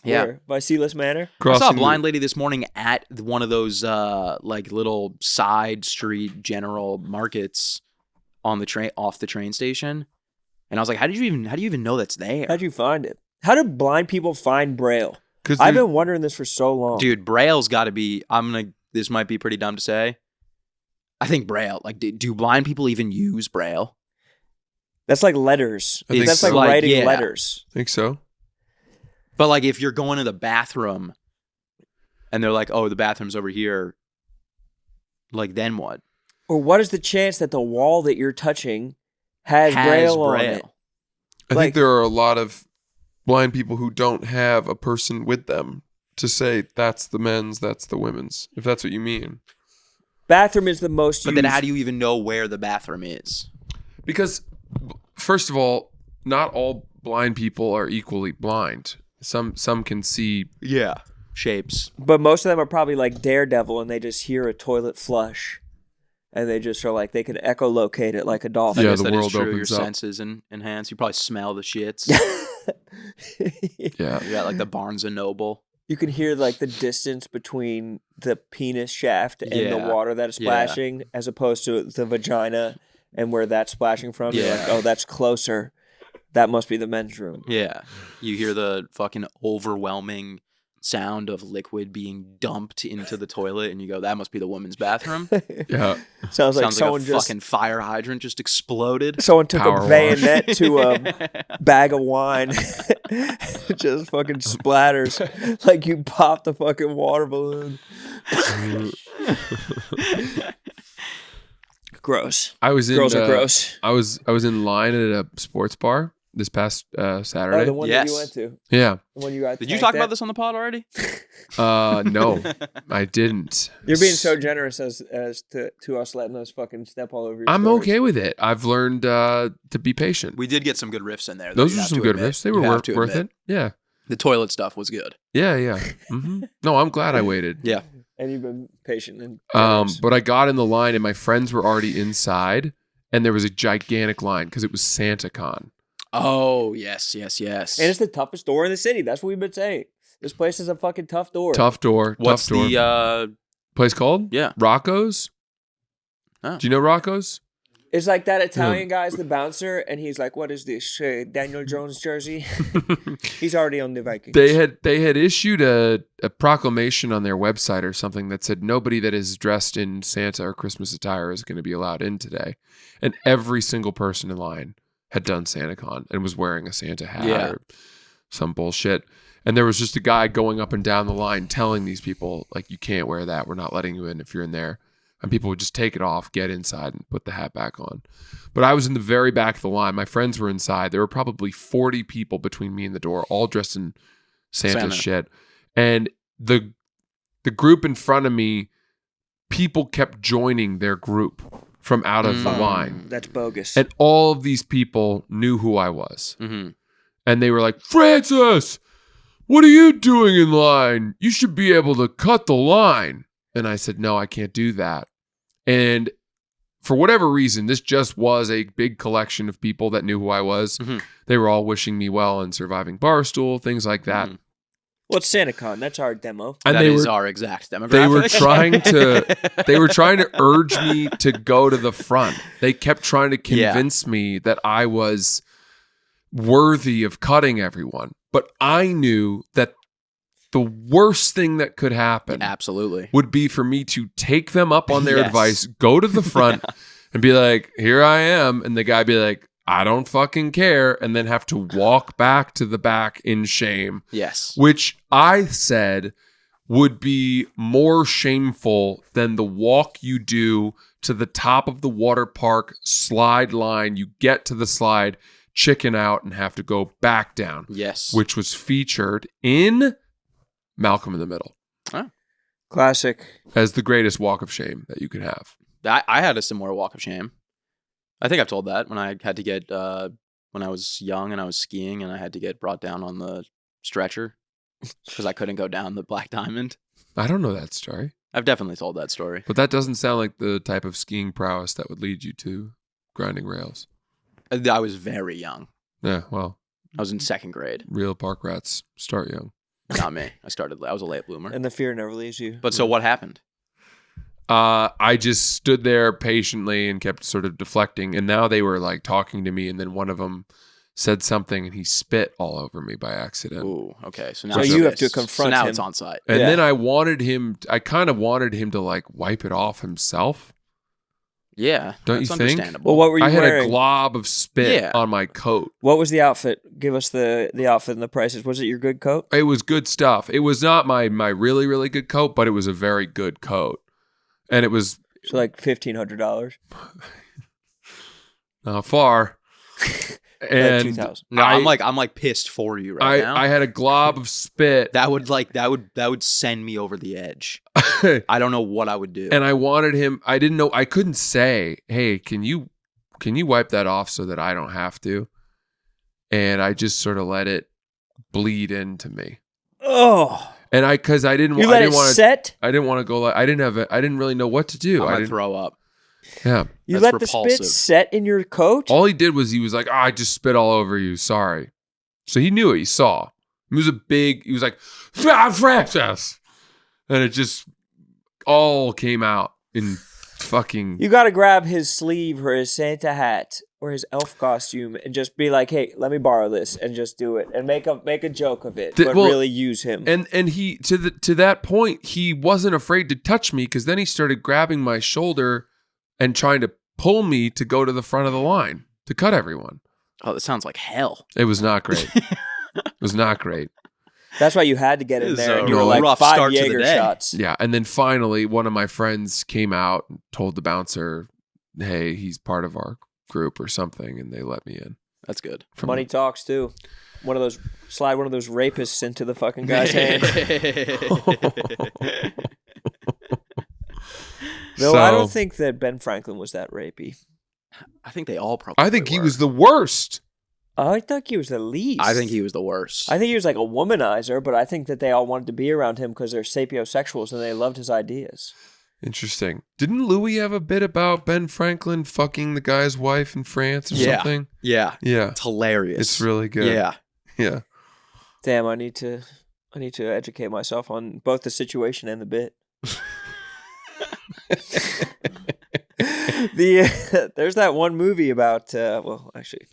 Yeah. Where? By Sealess Manor? I saw a Crossing blind lady this morning at one of those like little side street general markets on the train off the train station. And I was like, how do you even know that's there? How'd you find it? How do blind people find Braille? Because I've been wondering this for so long. Dude, Braille's got to be this might be pretty dumb to say. I think Braille, like, do blind people even use Braille? That's like letters. I think That's so. like Like, writing yeah. letters. think so. But like, if you're going to the bathroom and they're like, oh, the bathroom's over here, like, then what? Or what is the chance that the wall that you're touching has Braille on it? I Like- think there are a lot of blind people who don't have a person with them to say that's the men's, that's the women's, if that's what you mean. Bathroom is the most But used. then how do you even know where the bathroom is? Because, first of all, not all blind people are equally blind. Some can see. Yeah. Shapes. But most of them are probably like Daredevil and they just hear a toilet flush. And they just are like, they can echolocate it like a I dolphin. Yeah, guess the that is world true. Your opens up. senses enhance. You probably smell the shits. Yeah. You got like the Barnes and Noble. You can hear like the distance between the penis shaft and the Yeah. water that is Yeah. splashing as opposed to the vagina and where that's splashing from. You're like, Yeah. oh, that's closer. That must be the men's room. Yeah. You hear the fucking overwhelming sound of liquid being dumped into the toilet, and you go, "That must be the woman's bathroom." Yeah. Sounds like Sounds someone like a just fucking fire hydrant just exploded. someone took Power a wash. bayonet to a bag of wine. Just fucking splatters like you popped a fucking water balloon. Gross. I was in Girls are gross. I was in line at a sports bar this past Saturday. Oh, the one that you Yes. went to. Yeah. The one you got. Did you tanked talk at? about this on the pod already? No, I didn't. You're being so generous as to us letting us fucking step all over your I'm stories. okay with it. I've learned to be patient. We did get some good riffs in there. though, Those you were have some to good admit. riffs. They You were have to worth admit. it. Yeah. The toilet stuff was good. Yeah. No, I'm glad I waited. Yeah. And you've been patient and generous. But I got in the line and my friends were already inside, and there was a gigantic line because it was SantaCon. Oh, yes. And it's the toughest door in the city. That's what we've been saying. This place is a fucking tough door. Tough door. What's tough door. the place called? Yeah. Rocco's. Oh. Do you know Rocco's? It's like that Italian guy's the bouncer, and he's like, "What is this, Daniel Jones jersey?" He's already on the Vikings. They had issued a proclamation on their website or something that said nobody that is dressed in Santa or Christmas attire is going to be allowed in today, and every single person in line had done SantaCon and was wearing a Santa hat Yeah. or some bullshit. And there was just a guy going up and down the line telling these people, like, you can't wear that. We're not letting you in if you're in there. And people would just take it off, get inside, and put the hat back on. But I was in the very back of the line. My friends were inside. There were probably 40 people between me and the door, all dressed in Santa shit. And the group in front of me, people kept joining their group from out of the line. That's bogus. And all of these people knew who I was. Mm-hmm. And they were like, "Francis, what are you doing in line? You should be able to cut the line." And I said, "No, I can't do that." And for whatever reason, this just was a big collection of people that knew who I was. Mhm. They were all wishing me well and surviving Barstool, things like that. Mhm. Well, it's SantaCon. That's our demo. And That they is were our exact demographic. they were trying to urge me to go to the front. They kept trying to convince me that I was worthy of cutting everyone. But I knew that the worst thing that could happen Absolutely. would be for me to take them up on their Yes. advice, go to the front and be like, "Here I am." And the guy be like, "I don't fucking care." And then have to walk back to the back in shame, Yes. which I said would be more shameful than the walk you do to the top of the water park slide line. You get to the slide, chicken out, and have to go back down, Yes. which was featured in Malcolm in the Middle Classic. as the greatest walk of shame that you could have. I had a similar walk of shame. I think I've told that when I had to get when I was young and I was skiing and I had to get brought down on the stretcher because I couldn't go down the Black Diamond. I don't know that story, I've definitely told that story. but that doesn't sound like the type of skiing prowess that would lead you to grinding rails. I was very young. Yeah, well, I was in second grade. real park rats start young. Not me. I was a late bloomer. And the fear never leaves you. But so what happened? I just stood there patiently and kept sort of deflecting. And now they were like talking to me. And then one of them said something and he spit all over me by accident. Ooh, okay. So now So it's you have to this. confront So now him. it's on site. And Yeah. then I kind of wanted him to like wipe it off himself. Yeah. Don't that's you think? understandable. Well, what were you I had wearing? a glob of spit Yeah. on my coat. What was the outfit? Give us the outfit and the prices. Was it your good coat? It was good stuff. It was not my really, really good coat, but it was a very good coat. And it was So like $1,500. not far. Like And 2,000. No, I- I'm like pissed for you right now. I had a glob of spit. that would send me over the edge. I don't know what I would do. And I wanted him. I didn't know. I couldn't say, "Hey, can you wipe that off so that I don't have to?" And I just sort of let it bleed into me. Oh, And because I didn't. you I let didn't it want to. set? I didn't want to go. I didn't really know what to do. I'm I gonna didn't. throw up. Yeah. You That's let the repulsive. spit set in your coat? All he did was he was like, "I just spit all over you. Sorry." So he knew it. He saw. He was like, Francis. And it just all came out in fucking. You got to grab his sleeve or his Santa hat or his elf costume and just be like, "Hey, let me borrow this," and just do it and make a joke of it, but really use him. And he to that point, he wasn't afraid to touch me because then he started grabbing my shoulder and trying to pull me to go to the front of the line to cut everyone. Oh, that sounds like hell. It was not great. It was not great. That's why you had to get in there. And you were a like rough 5 start to the Jaeger day. shots. Yeah, and then finally, one of my friends came out and told the bouncer, "Hey, he's part of our group or something," and they let me in. That's good. Money talks too. Slide one of those rapists into the fucking guy's hand. No, I don't think that Ben Franklin was that rapey. I think they all probably I think he were. was the worst. I think he was the least. I think he was the worst. I think he was like a womanizer, but I think that they all wanted to be around him because they're sapiosexuals and they loved his ideas. Interesting. Didn't Louis have a bit about Ben Franklin fucking the guy's wife in France or something? Yeah. Yeah. It's hilarious. It's really good. Yeah. Yeah. Damn, I need to educate myself on both the situation and the bit. There's that one movie about actually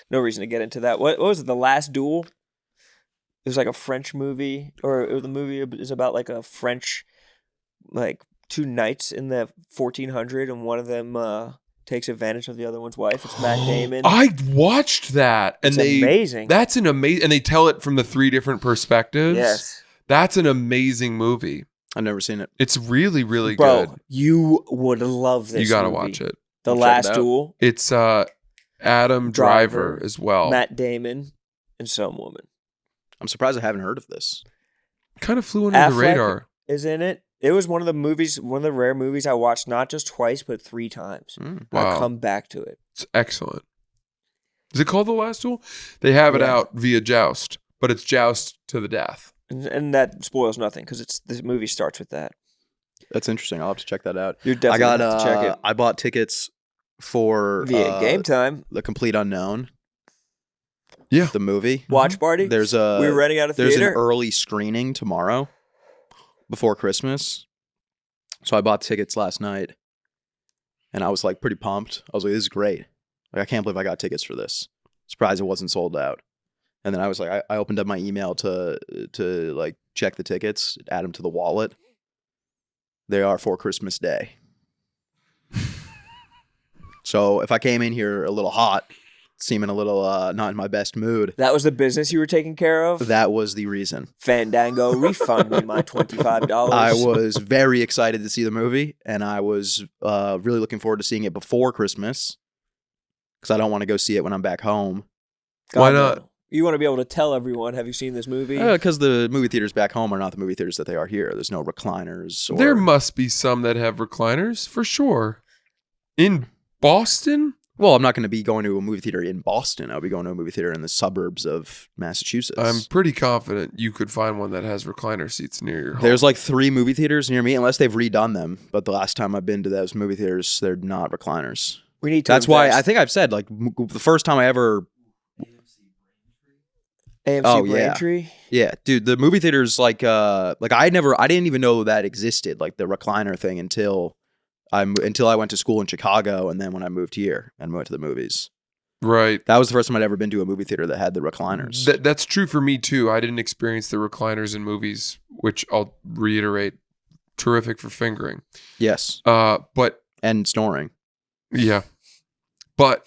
no reason to get into that. What was it? The Last Duel? It was like a French movie, or the movie is about like a French, like 2 knights in the 1400, and one of them takes advantage of the other one's wife. It's Matt Damon. I watched that, and It's amazing. That's an amazing, and they tell it from the 3 different perspectives. Yes, That's an amazing movie. I've never seen it. It's really, really bro, good. you would love this. You got to movie. watch it. The I'll check Last it out. Duel. It's Adam Driver as well. Matt Damon, and some woman I'm surprised I haven't heard of this. Kind of flew under the Affleck radar. is in it. It was one of the rare movies I watched not just twice but 3 times. Mm. Wow. I'll come back to it. It's excellent. Is it called The Last Duel? They have it Yeah. out via Joust, but it's Joust to the death. And that spoils nothing because this movie starts with that. That's interesting. I'll have to check that out. You're definitely I got gonna have to check it I bought tickets for via Game Time The Complete Unknown. Yeah. The movie. watch party. There's we were renting out a There's theater. an early screening tomorrow before Christmas. So I bought tickets last night and I was like pretty pumped. I was like, this is great. Like, I can't believe I got tickets for this. Surprised it wasn't sold out. And then I was like, I opened up my email to like check the tickets, add them to the wallet. They are for Christmas Day. So if I came in here a little hot, seeming a little not in my best mood, That was the business you were taking care of. that was the reason. Fandango, refund me my $25. I was very excited to see the movie, and I was really looking forward to seeing it before Christmas because I don't want to go see it when I'm back home. Why God, not? no. You want to be able to tell everyone, have you seen this movie? Because the movie theaters back home are not the movie theaters that they are here. There's no recliners. Or... There must be some that have recliners, for sure. In Boston? Well, I'm not going to be going to a movie theater in Boston. I'll be going to a movie theater in the suburbs of Massachusetts. I'm pretty confident you could find one that has recliner seats near your home. There's like 3 movie theaters near me, unless they've redone them. But the last time I've been to those movie theaters, they're not recliners. We need to. That's why invest. I think I've said like the first time I ever. AMC Oh, yeah. Braintree. Yeah, dude, the movie theaters like I didn't even know that existed, like the recliner thing until I went to school in Chicago, and then when I moved here and went to the movies. Right. That was the first time I'd ever been to a movie theater that had the recliners. That's true for me, too. I didn't experience the recliners in movies, which I'll reiterate, terrific for fingering. Yes, But, and snoring. yeah. But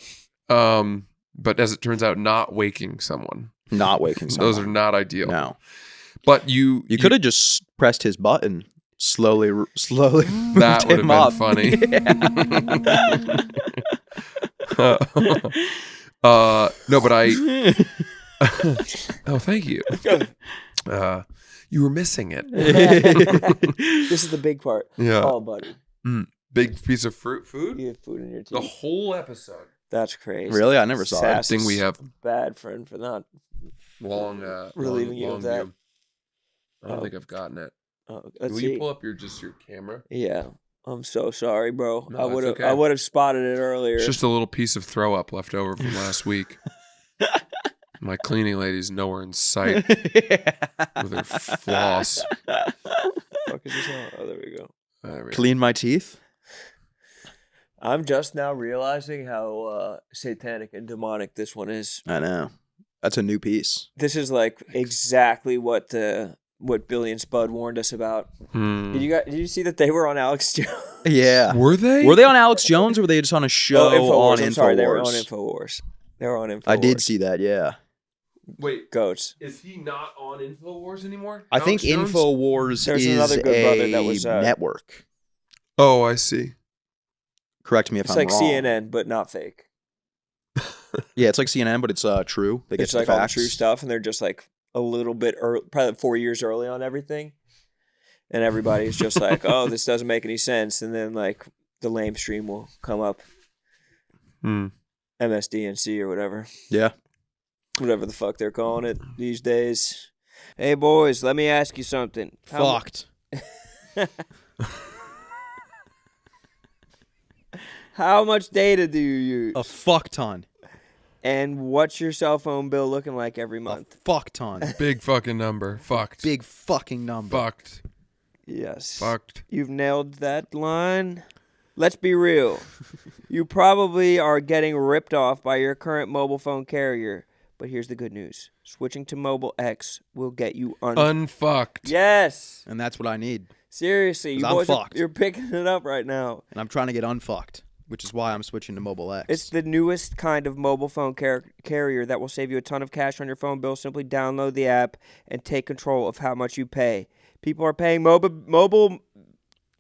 as it turns out, not waking someone. Not waking someone. Those are not ideal. No. But you could have just pressed his button slowly that moved would him have up. been funny. No, but I. Oh, thank you. You were missing it. This is the big part. Yeah. Oh, buddy. Big piece of food. You have food in your The teeth. whole episode. That's crazy. Really? I never saw it. Sass I think we is have bad friend for not. long. Relieving you of that. view. I don't think I've gotten it. Let's Will see. you pull up your camera? Yeah. I'm so sorry, bro. No, I that's would have. okay. I would have spotted it earlier. It's just a little piece of throw up left over from last week. My cleaning lady's nowhere in sight with her floss. Fuck is this on? Oh, there we go. There we go. Clean my teeth. I'm just now realizing how satanic and demonic this one is. I know. That's a new piece. This is like exactly what Billy and Spud warned us about. Did you see that they were on Alex Jones? Yeah. Were they? Were they on Alex Jones or were they just on a show on I'm InfoWars? sorry, they were on InfoWars. They were on InfoWars. I did see that, yeah. Wait, Goats. is he not on InfoWars anymore? I think Alex Jones? InfoWars There's is another good brother that was, network. Oh, I see. Correct me if It's I'm like wrong. CNN, but not fake. Yeah, it's like CNN, but it's true. They get It's to the like all the facts. true stuff, and they're just like a little bit early, probably 4 years early on everything. And everybody's just like, oh, this doesn't make any sense. And then like the lame stream will come up. MSDNC or whatever. Yeah. Whatever the fuck they're calling it these days. Hey, boys, let me ask you something. Fucked. How much data do you use? A fuck ton. And what's your cell phone bill looking like every month? Fuck ton. Big fucking number. Fucked. Big fucking number. Fucked. Yes. Fucked. You've nailed that line. Let's be real. You probably are getting ripped off by your current mobile phone carrier. But here's the good news. Switching to Mobile X will get you unfucked. Yes. And that's what I need. Seriously. You 'Cause I'm boys fucked. you're picking it up right now. And I'm trying to get unfucked, which is why I'm switching to Mobile X. It's the newest kind of mobile phone carrier that will save you a ton of cash on your phone bill. Simply download the app and take control of how much you pay. People are paying mobile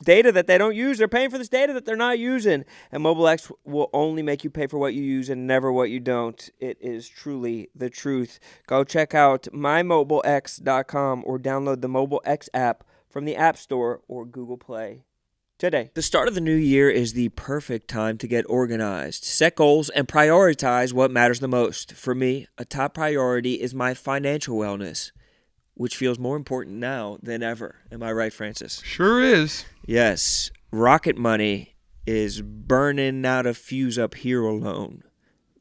data that they don't use. They're paying for this data that they're not using. And Mobile X will only make you pay for what you use and never what you don't. It is truly the truth. Go check out mymobilex.com or download the Mobile X app from the App Store or Google Play today. The start of the new year is the perfect time to get organized, set goals, and prioritize what matters the most. For me, a top priority is my financial wellness, which feels more important now than ever. Am I right, Francis? Sure is. Yes. Rocket Money is burning out a fuse up here alone.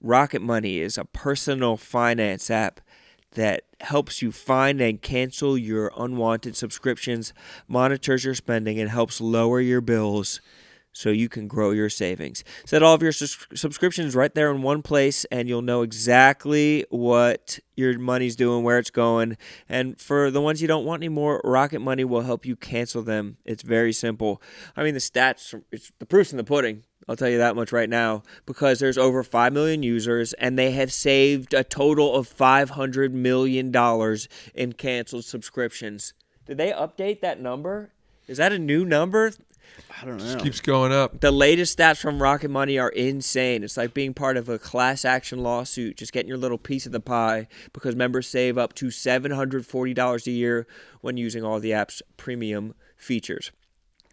Rocket Money is a personal finance app that helps you find and cancel your unwanted subscriptions, monitors your spending, and helps lower your bills so you can grow your savings. Set all of your subscriptions right there in one place, and you'll know exactly what your money's doing, where it's going. And for the ones you don't want anymore, Rocket Money will help you cancel them. It's very simple. I mean, the stats, it's the proof's in the pudding. I'll tell you that much right now, because there's over 5 million users, and they have saved a total of $500 million in canceled subscriptions. Did they update that number? Is that a new number? I don't know. Just keeps going up. The latest stats from Rocket Money are insane. It's like being part of a class action lawsuit, just getting your little piece of the pie, because members save up to $740 a year when using all the app's premium features.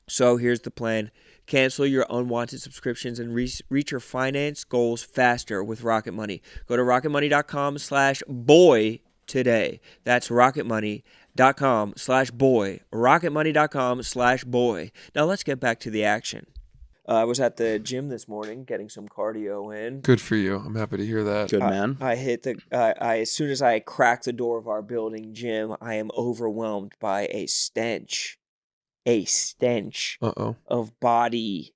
So here's the plan. Cancel your unwanted subscriptions and reach your finance goals faster with Rocket Money. Go to rocketmoney.com/boy today. That's rocketmoney.com/boy. rocketmoney.com/boy. Now let's get back to the action. I was at the gym this morning getting some cardio in. Good for you. I'm happy to hear that. Good man. I hit as soon as I crack the door of our building gym, I am overwhelmed by a stench. Uh-oh. Of body.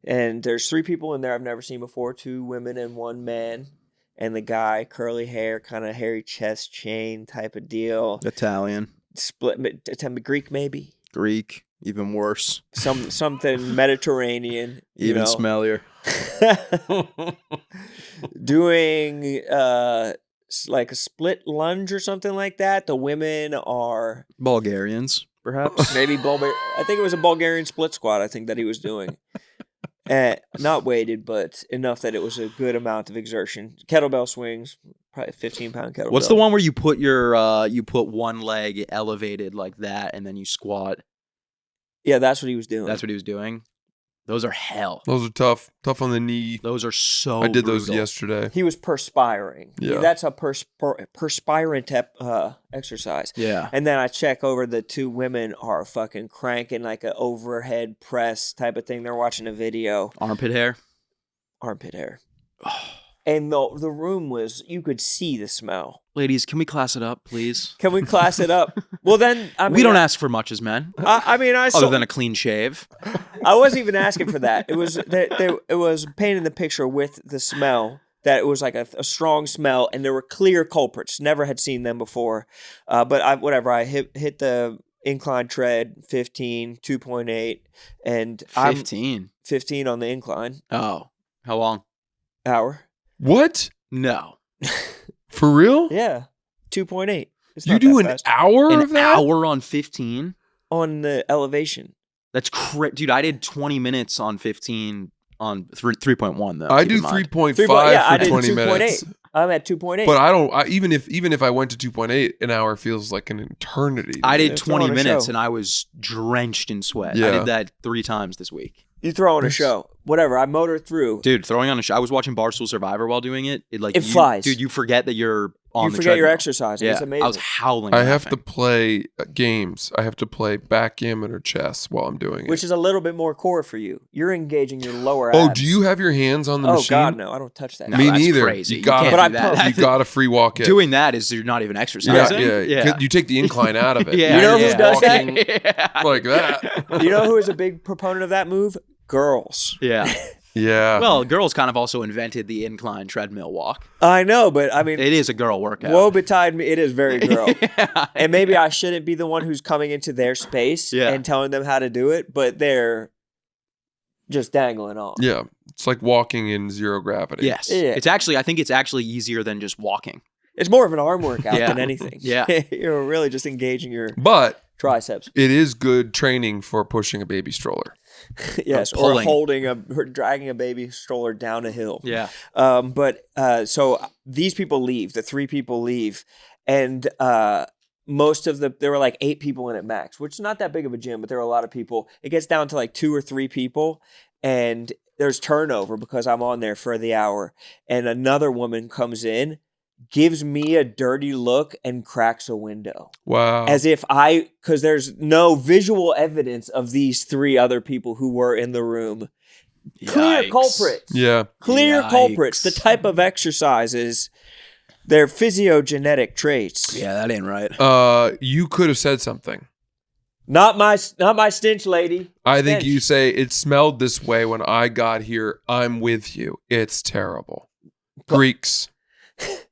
And there's 3 people in there I've never seen before, 2 women and 1 man. And the guy, curly hair, kind of hairy chest chain type of deal. Italian. Split, Greek maybe? Greek. Even worse. Something Mediterranean. Even smellier. Doing like a split lunge or something like that. The women are Bulgarians, perhaps. maybe I think it was a Bulgarian split squat. I think that he was doing, not weighted, but enough that it was a good amount of exertion. Kettlebell swings, probably 15-pound kettlebell. What's the one where you put your you put one leg elevated like that and then you squat? Yeah, that's what he was doing. That's what he was doing. Those are hell. Those are tough. Tough on the knee. Those are so I did those brutal. yesterday. He was perspiring. Yeah. That's a perspirant exercise. Yeah. And then I check over, the 2 women are fucking cranking like an overhead press type of thing. They're watching a video. Armpit hair. Armpit hair. And the room was, you could see the smell. Ladies, can we class it up, please? Can we class it up? Well, then We don't ask for much as men, I other than a clean shave. I wasn't even asking for that. It was it was painting the picture with the smell. That it was like a strong smell, and there were clear culprits. Never had seen them before. But I hit the incline tread 15, 2.8, and 15. I'm 15 on the incline. Oh, how long? Hour. What? No. For real? Yeah. 2.8. It's You not do that an fast. hour An of that? hour on 15? On the elevation. That's dude. I did 20 minutes on 15 on 3.1 though. I keep do in mind. 3.5 Yeah, I for did 20 2.8. minutes. I'm at 2.8. But I don't. Even if I went to 2.8, an hour feels like an eternity. to I me. did Throw 20 on a minutes show. and I was drenched in sweat. I Yeah. did that 3 times this week. You throw on a show. Whatever. I motor through. Dude, throwing on a show. I was watching Barstool Survivor while doing it. It flies. Dude, you forget that you're on You the forget your treadmill. exercise. Yeah, It's amazing. I was howling. I have to laughing. play games. I have to play backgammon or chess while I'm doing Which it. is a little bit more core for you. You're engaging your lower Oh, abs. do you have your hands on the Oh, machine? God, no. I don't touch that. No, Me that's neither. crazy. You You gotta, can't But do I that. you gotta free walk it. Doing that is you're not even exercising. Yeah. You take the incline out of it. Yeah. You know You're who just does that? walking Yeah. like that. You know who is a big proponent of that move? Girls. Yeah. Yeah. Well, girls kind of also invented the incline treadmill walk. I know, but I mean, It is a girl workout. woe betide me. It is very girl. Yeah. And maybe I shouldn't be the one who's coming into their space Yeah. and telling them how to do it, but they're just dangling off. Yeah. It's like walking in zero gravity. Yes. Yeah. I think it's actually easier than just walking. It's more of an arm workout Yeah. than anything. Yeah. You're really just engaging your But triceps. it is good training for pushing a baby stroller. Yes. Or pulling. or dragging a baby stroller down a hill. Yeah. So these people leave, the 3 people leave, and there were like 8 people in at max, which is not that big of a gym, but there were a lot of people. It gets down to like 2 or 3 people, and there's turnover because I'm on there for the hour, and another woman comes in, gives me a dirty look, and cracks a window. Wow. As if because there's no visual evidence of these 3 other people who were in the room. Clear Yikes. culprits. Yeah. Clear Yikes. culprits. The type of exercises, their physiogenetic traits. Yeah, that ain't right. You could have said something. Not my stench, lady. I think Stench. you say it smelled this way when I got here. I'm with you. It's terrible. Greeks,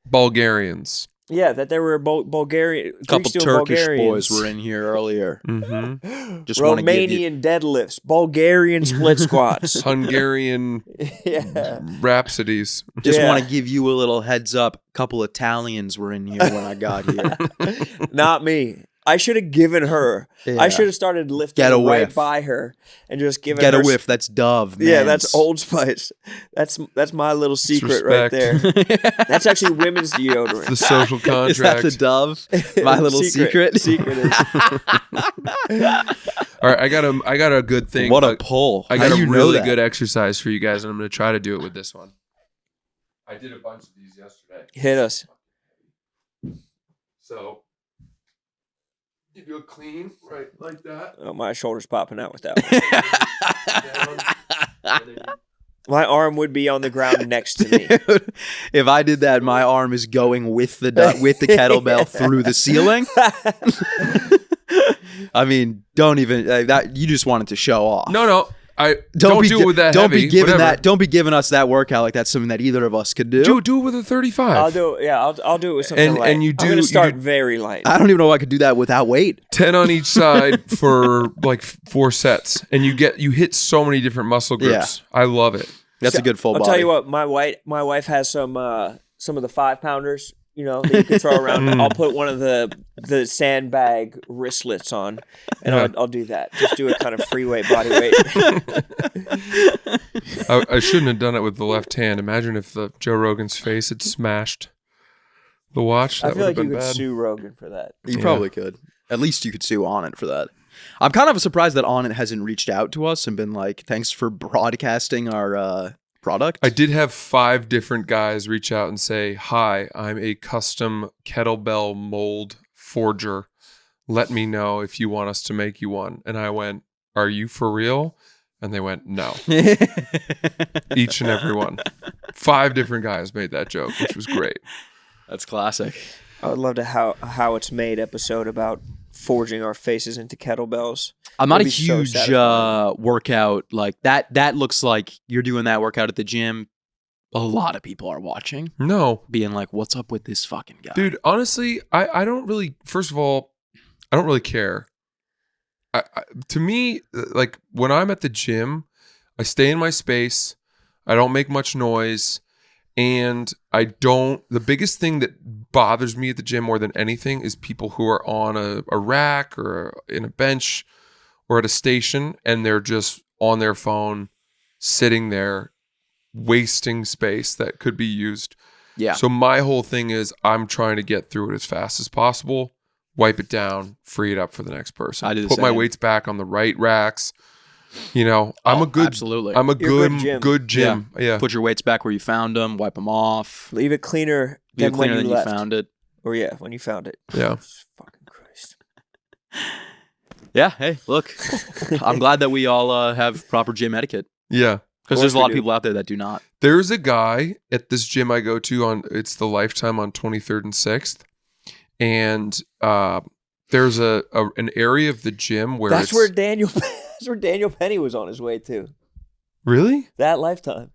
Bulgarians. Yeah, that there were Bulgarian, A couple Greeks doing Turkish Bulgarians. boys were in here earlier. Mm-hmm. Just want to give you Romanian deadlifts, Bulgarian split squats. Hungarian Yeah. rhapsodies. Just Yeah. want to give you a little heads up. A couple Italians were in here when I got here. Not me. I should have given her. Yeah. I should have started lifting Get a right whiff. by her and just given Get her. a whiff. That's Dove. Yeah, man. that's Old Spice. That's my little secret right there. respect. That's actually women's deodorant. The social contract. Is that the Dove? My little secret. Secret is. All right, I got a good thing. What a pull. I How got do a you know really that? good exercise for you guys, and I'm going to try to do it with this one. I did a bunch of these yesterday. Hit us. So you do a clean right like that. Oh, my shoulder's popping out with that one. My arm would be on the ground next to me. If I did that, my arm is going with the kettlebell through the ceiling. I mean, don't even that. You just wanted to show off. No, I don't do it with that Don't heavy. be giving whatever. that. Don't be giving us that workout like that's something that either of us could do. Do it with a 35. I'll do it. Yeah, I'll do it with something And- light. and you I'm do- gonna you start do- very light. I don't even know if I could do that without weight. 10 on each side for like 4 sets, and you hit so many different muscle groups. I love it. That's a good full I'll body. tell you what. My wife has some of the 5-pounders. You know, that you can throw around. I'll put one of the sandbag wristlets on, and I'll do that. Just do a kind of free weight, body weight. I shouldn't have done it with the left hand. Imagine if Joe Rogan's face had smashed the watch. That I feel would like you have been could bad. sue Rogan for that. You Yeah. probably could. At least you could sue Onnit for that. I'm kind of surprised that Onnit hasn't reached out to us and been like, "Thanks for broadcasting our product." I did have 5 different guys reach out and say, "Hi, I'm a custom kettlebell mold forger. Let me know if you want us to make you one." And I went, "Are you for real?" And they went, "No." Each and every one. 5 different guys made that joke, which was great. That's classic. I would love to how it's made episode about forging our faces into kettlebells. I'm not a It'd be so huge satisfying. workout like that. That looks like you're doing that workout at the gym. A lot of people are watching, No, being like, "What's up with this fucking guy?" dude. Honestly, I don't really. First of all, I don't really care. To me, like when I'm at the gym, I stay in my space. I don't make much noise. And I don't, the biggest thing that bothers me at the gym more than anything is people who are on a rack or in a bench or at a station and they're just on their phone, sitting there, wasting space that could be used. Yeah. So my whole thing is I'm trying to get through it as fast as possible, wipe it down, free it up for the next person. I do the Put my same. weights back on the right racks. You know, I'm a good, absolutely. I'm a You're a good, good gym. Yeah. Put your weights back where you found them. Wipe them off. Leave it cleaner Leave it than when cleaner you than left. you found it. Or yeah, when you found it. Yeah. Fucking Christ. Yeah. Hey, look, I'm glad that we all have proper gym etiquette Yeah. because Of there's a course lot we of do. people out there that do not. There's a guy at this gym I go to it's the Lifetime on 23rd and 6th. And there's an area of the gym where That's it's where Daniel Penny was on his way to. Really? That Lifetime.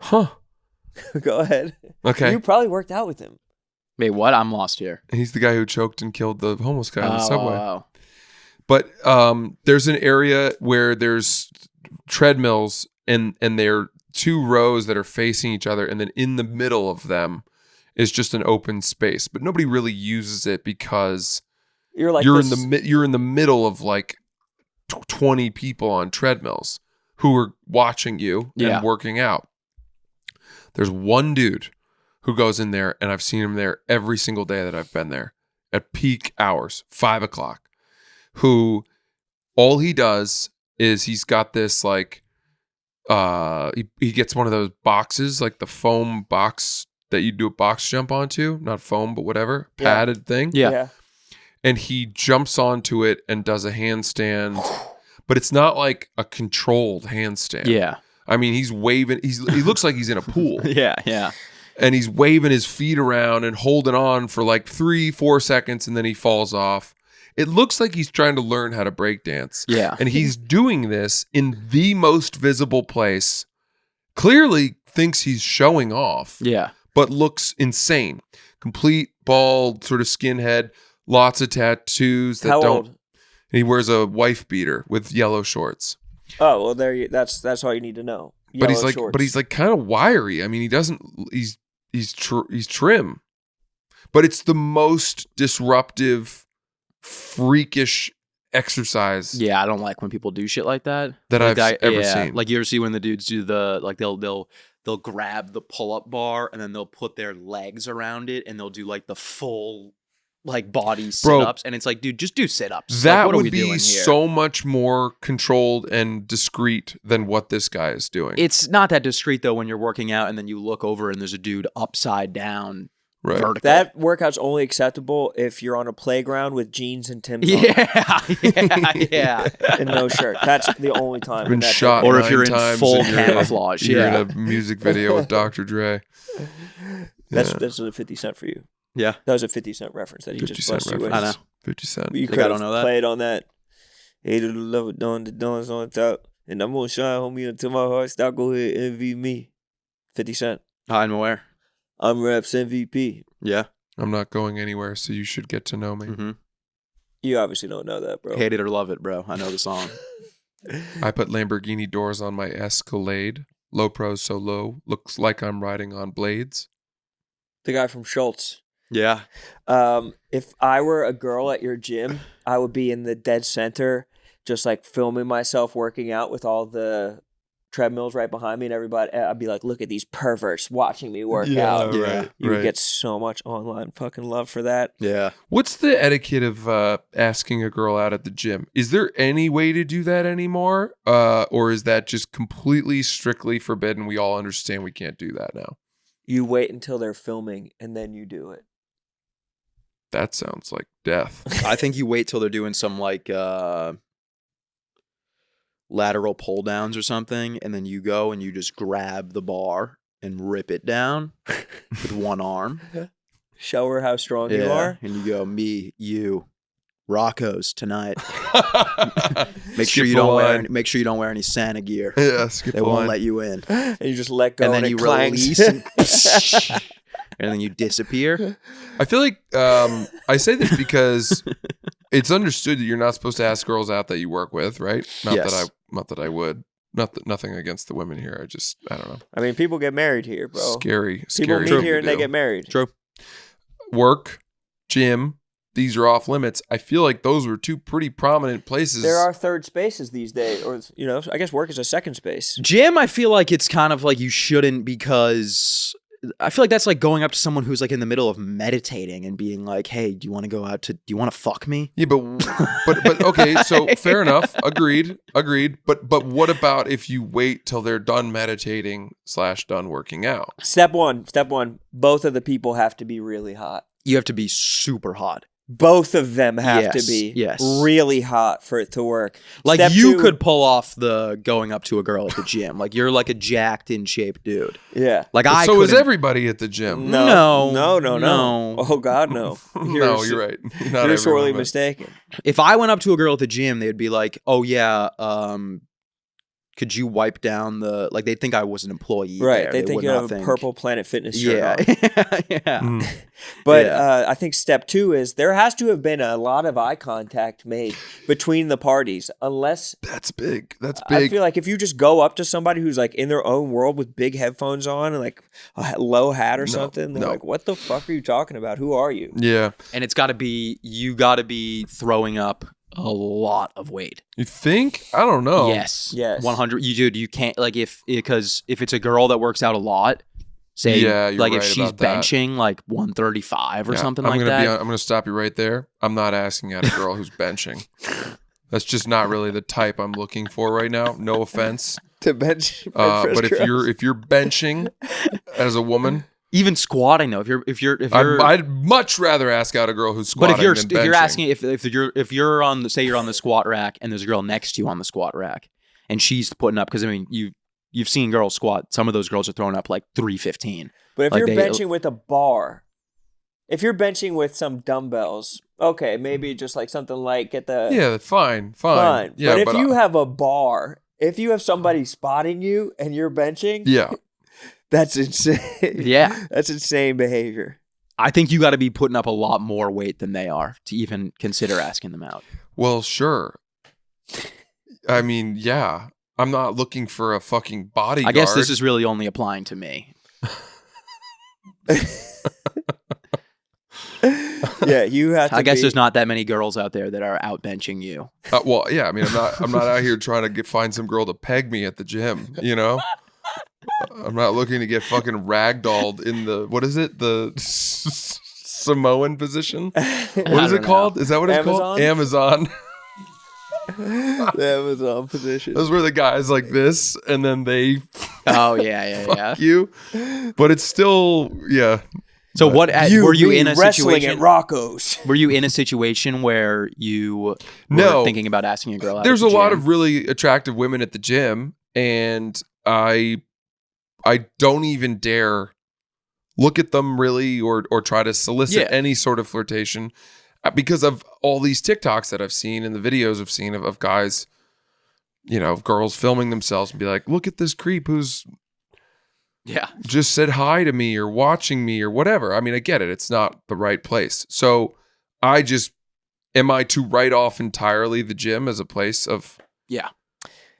Huh. Go ahead. Okay. You probably worked out with him. Wait, what? I'm lost here. He's the guy who choked and killed the homeless guy on the Oh, subway. wow. But there's an area where there's treadmills and they're two rows that are facing each other, and then in the middle of them is just an open space. But nobody really uses it because You're like you're this, in the middle of like 20 people on treadmills who are watching you Yeah. and working out. There's one dude who goes in there, and I've seen him there every single day that I've been there at peak hours, 5:00, who all he does is he's got this like, he gets one of those boxes, like the foam box that you do a box jump onto, not foam, but whatever, Yeah. padded thing. Yeah. And he jumps onto it and does a handstand, but it's not like a controlled handstand. Yeah. I mean, he's waving. He looks like he's in a pool, Yeah. Yeah. and he's waving his feet around and holding on for like 3-4 seconds, and then he falls off. It looks like he's trying to learn how to break dance, Yeah. and he's doing this in the most visible place. Clearly thinks he's showing off, Yeah. but looks insane. Complete bald, sort of skinhead, lots of tattoos that how don't. old? And he wears a wife beater with yellow shorts. Oh well, there you. That's all you need to know. But he's Yellow like, shorts. kind of wiry. I mean, he doesn't. He's trim, but it's the most disruptive, freakish exercise Yeah. I don't like when people do shit like that. that Like I've ever yeah. seen. Like you ever see when the dudes do the like they'll grab the pull-up bar and then they'll put their legs around it and they'll do like the full like body sit-ups, and it's like, dude, just do sit-ups. that like, what are would we doing be here? so much more controlled and discreet than what this guy is doing. It's not that discreet though when you're working out and then you look over and there's a dude upside down, Right. vertical. that workout's only acceptable if you're on a playground with jeans and Tim's on yeah. and no shirt. That's the only time. Been that's shot okay. Or if 9 you're in times full and you're- camouflage, You're yeah. in a music video with Dr. Dre. That's Yeah. a 50 Cent for you. Yeah. That was a 50 Cent reference that he 50 just Cent blessed you with. reference. I know. 50 Cent. You Think could I don't have know that? played on that. Hated the love it done, the dance on top. And I'm gonna shine, homie, until my heart stop. Go ahead, envy me. 50 Cent. I'm aware. I'm Raps MVP. Yeah. I'm not going anywhere, so you should get to know me. Mm-hmm. You obviously don't know that, bro. Hate it or love it, bro. I know the song. I put Lamborghini doors on my Escalade. Low pros so low. Looks like I'm riding on blades. The guy from Schultz. Yeah. If I were a girl at your gym, I would be in the dead center, just like filming myself working out with all the treadmills right behind me and everybody. I'd be like, look at these perverts watching me work out. Yeah. You would right. get so much online fucking love for that. Yeah. What's the etiquette of asking a girl out at the gym? Is there any way to do that anymore? Or is that just completely strictly forbidden? We all understand we can't do that now. You wait until they're filming and then you do it. That sounds like death. I think you wait till they're doing some like lateral pull downs or something, and then you go and you just grab the bar and rip it down with one arm. Show her how strong you are. And you go, me, you, Rocco's tonight. Make Skip sure you the don't line. make sure you don't wear any Santa gear. Yeah, skip They the won't line. let you in. And you just let go And then it you clangs. release and then you disappear. I feel like I say this because it's understood that you're not supposed to ask girls out that you work with, right? Not Yes. that I would. Nothing against the women here. I don't know. I mean, people get married here, bro. Scary. People meet thing here to and they do. get married. True. Work, gym. These are off limits. I feel like those were two pretty prominent places. There are third spaces these days, or I guess work is a second space. Gym, I feel like it's kind of like you shouldn't, because I feel like that's like going up to someone who's like in the middle of meditating and being like, hey, do you want to fuck me? Yeah, but okay, so fair enough. Agreed. But what about if you wait till they're done meditating / done working out? Step one. Both of the people have to be really hot. You have to be super hot. Both of them have to Yes, be yes. really hot for it to work. Like Step you two- could pull off the going up to a girl at the gym. Like you're like a jacked in shape dude. Yeah. Like But I so is couldn't- everybody at the gym. No. No. Oh God, no. No, you're right. Not You're everyone, sorely but- mistaken. If I went up to a girl at the gym, they'd be like, "Oh yeah, could you wipe down the?" Like they'd think I was an employee. Right. there. They think would you not have a Purple Planet Fitness shirt Yeah, on. yeah. Mm. But Yeah. I think step two is there has to have been a lot of eye contact made between the parties, unless That's big. That's I big. feel like if you just go up to somebody who's like in their own world with big headphones on and like a low hat or something, they're no. like, "What the fuck are you talking about? Who are you?" Yeah. And it's got to be you got to be throwing up a lot of weight. You think? I don't know. Yes. Yes. 100. You can't like because if it's a girl that works out a lot, say Yeah, you're like if right she's about that. benching like 135 or Yeah, something I'm like gonna that. I'm gonna stop you right there. I'm not asking out a girl who's benching. That's just not really the type I'm looking for right now. No offense. To bench. But if you're benching as a woman, Even squatting though, if you're I'd much rather ask out a girl who's but squatting if you're than if you're benching. asking if you're on the, say you're on the squat rack and there's a girl next to you on the squat rack and she's putting up, because I mean you've seen girls squat, some of those girls are throwing up like 315. But if like you're they- benching with a bar, if you're benching with some dumbbells, okay, maybe just like something light, get the Yeah, fine. fine. Yeah, but if you have a bar, if you have somebody spotting you and you're benching, yeah, that's insane. Yeah. That's insane behavior. I think you got to be putting up a lot more weight than they are to even consider asking them out. well, sure. I mean, yeah. I'm not looking for a fucking bodyguard. I guess this is really only applying to me. Yeah, you have to I guess be- there's not that many girls out there that are out benching you. Well, yeah. I mean, I'm not out here trying to find some girl to peg me at the gym. You know, I'm not looking to get fucking ragdolled in the what is it, the Samoan position? What is don't it called? know. Is that what it's called? Amazon. That was on position. Those were the guys like this, and then they Oh yeah. fuck you. But it's still, yeah. So what were you in a wrestling situation? at Rocco's? Were you in a situation where you were No. thinking about asking a girl out? There's at a the lot gym? of really attractive women at the gym, and I don't even dare look at them really or try to solicit Yeah. any sort of flirtation because of all these TikToks that I've seen and the videos I've seen of guys, of girls filming themselves and be like, look at this creep who's Yeah. just said hi to me or watching me or whatever. I mean, I get it. It's not the right place. So am I to write off entirely the gym as a place of Yeah.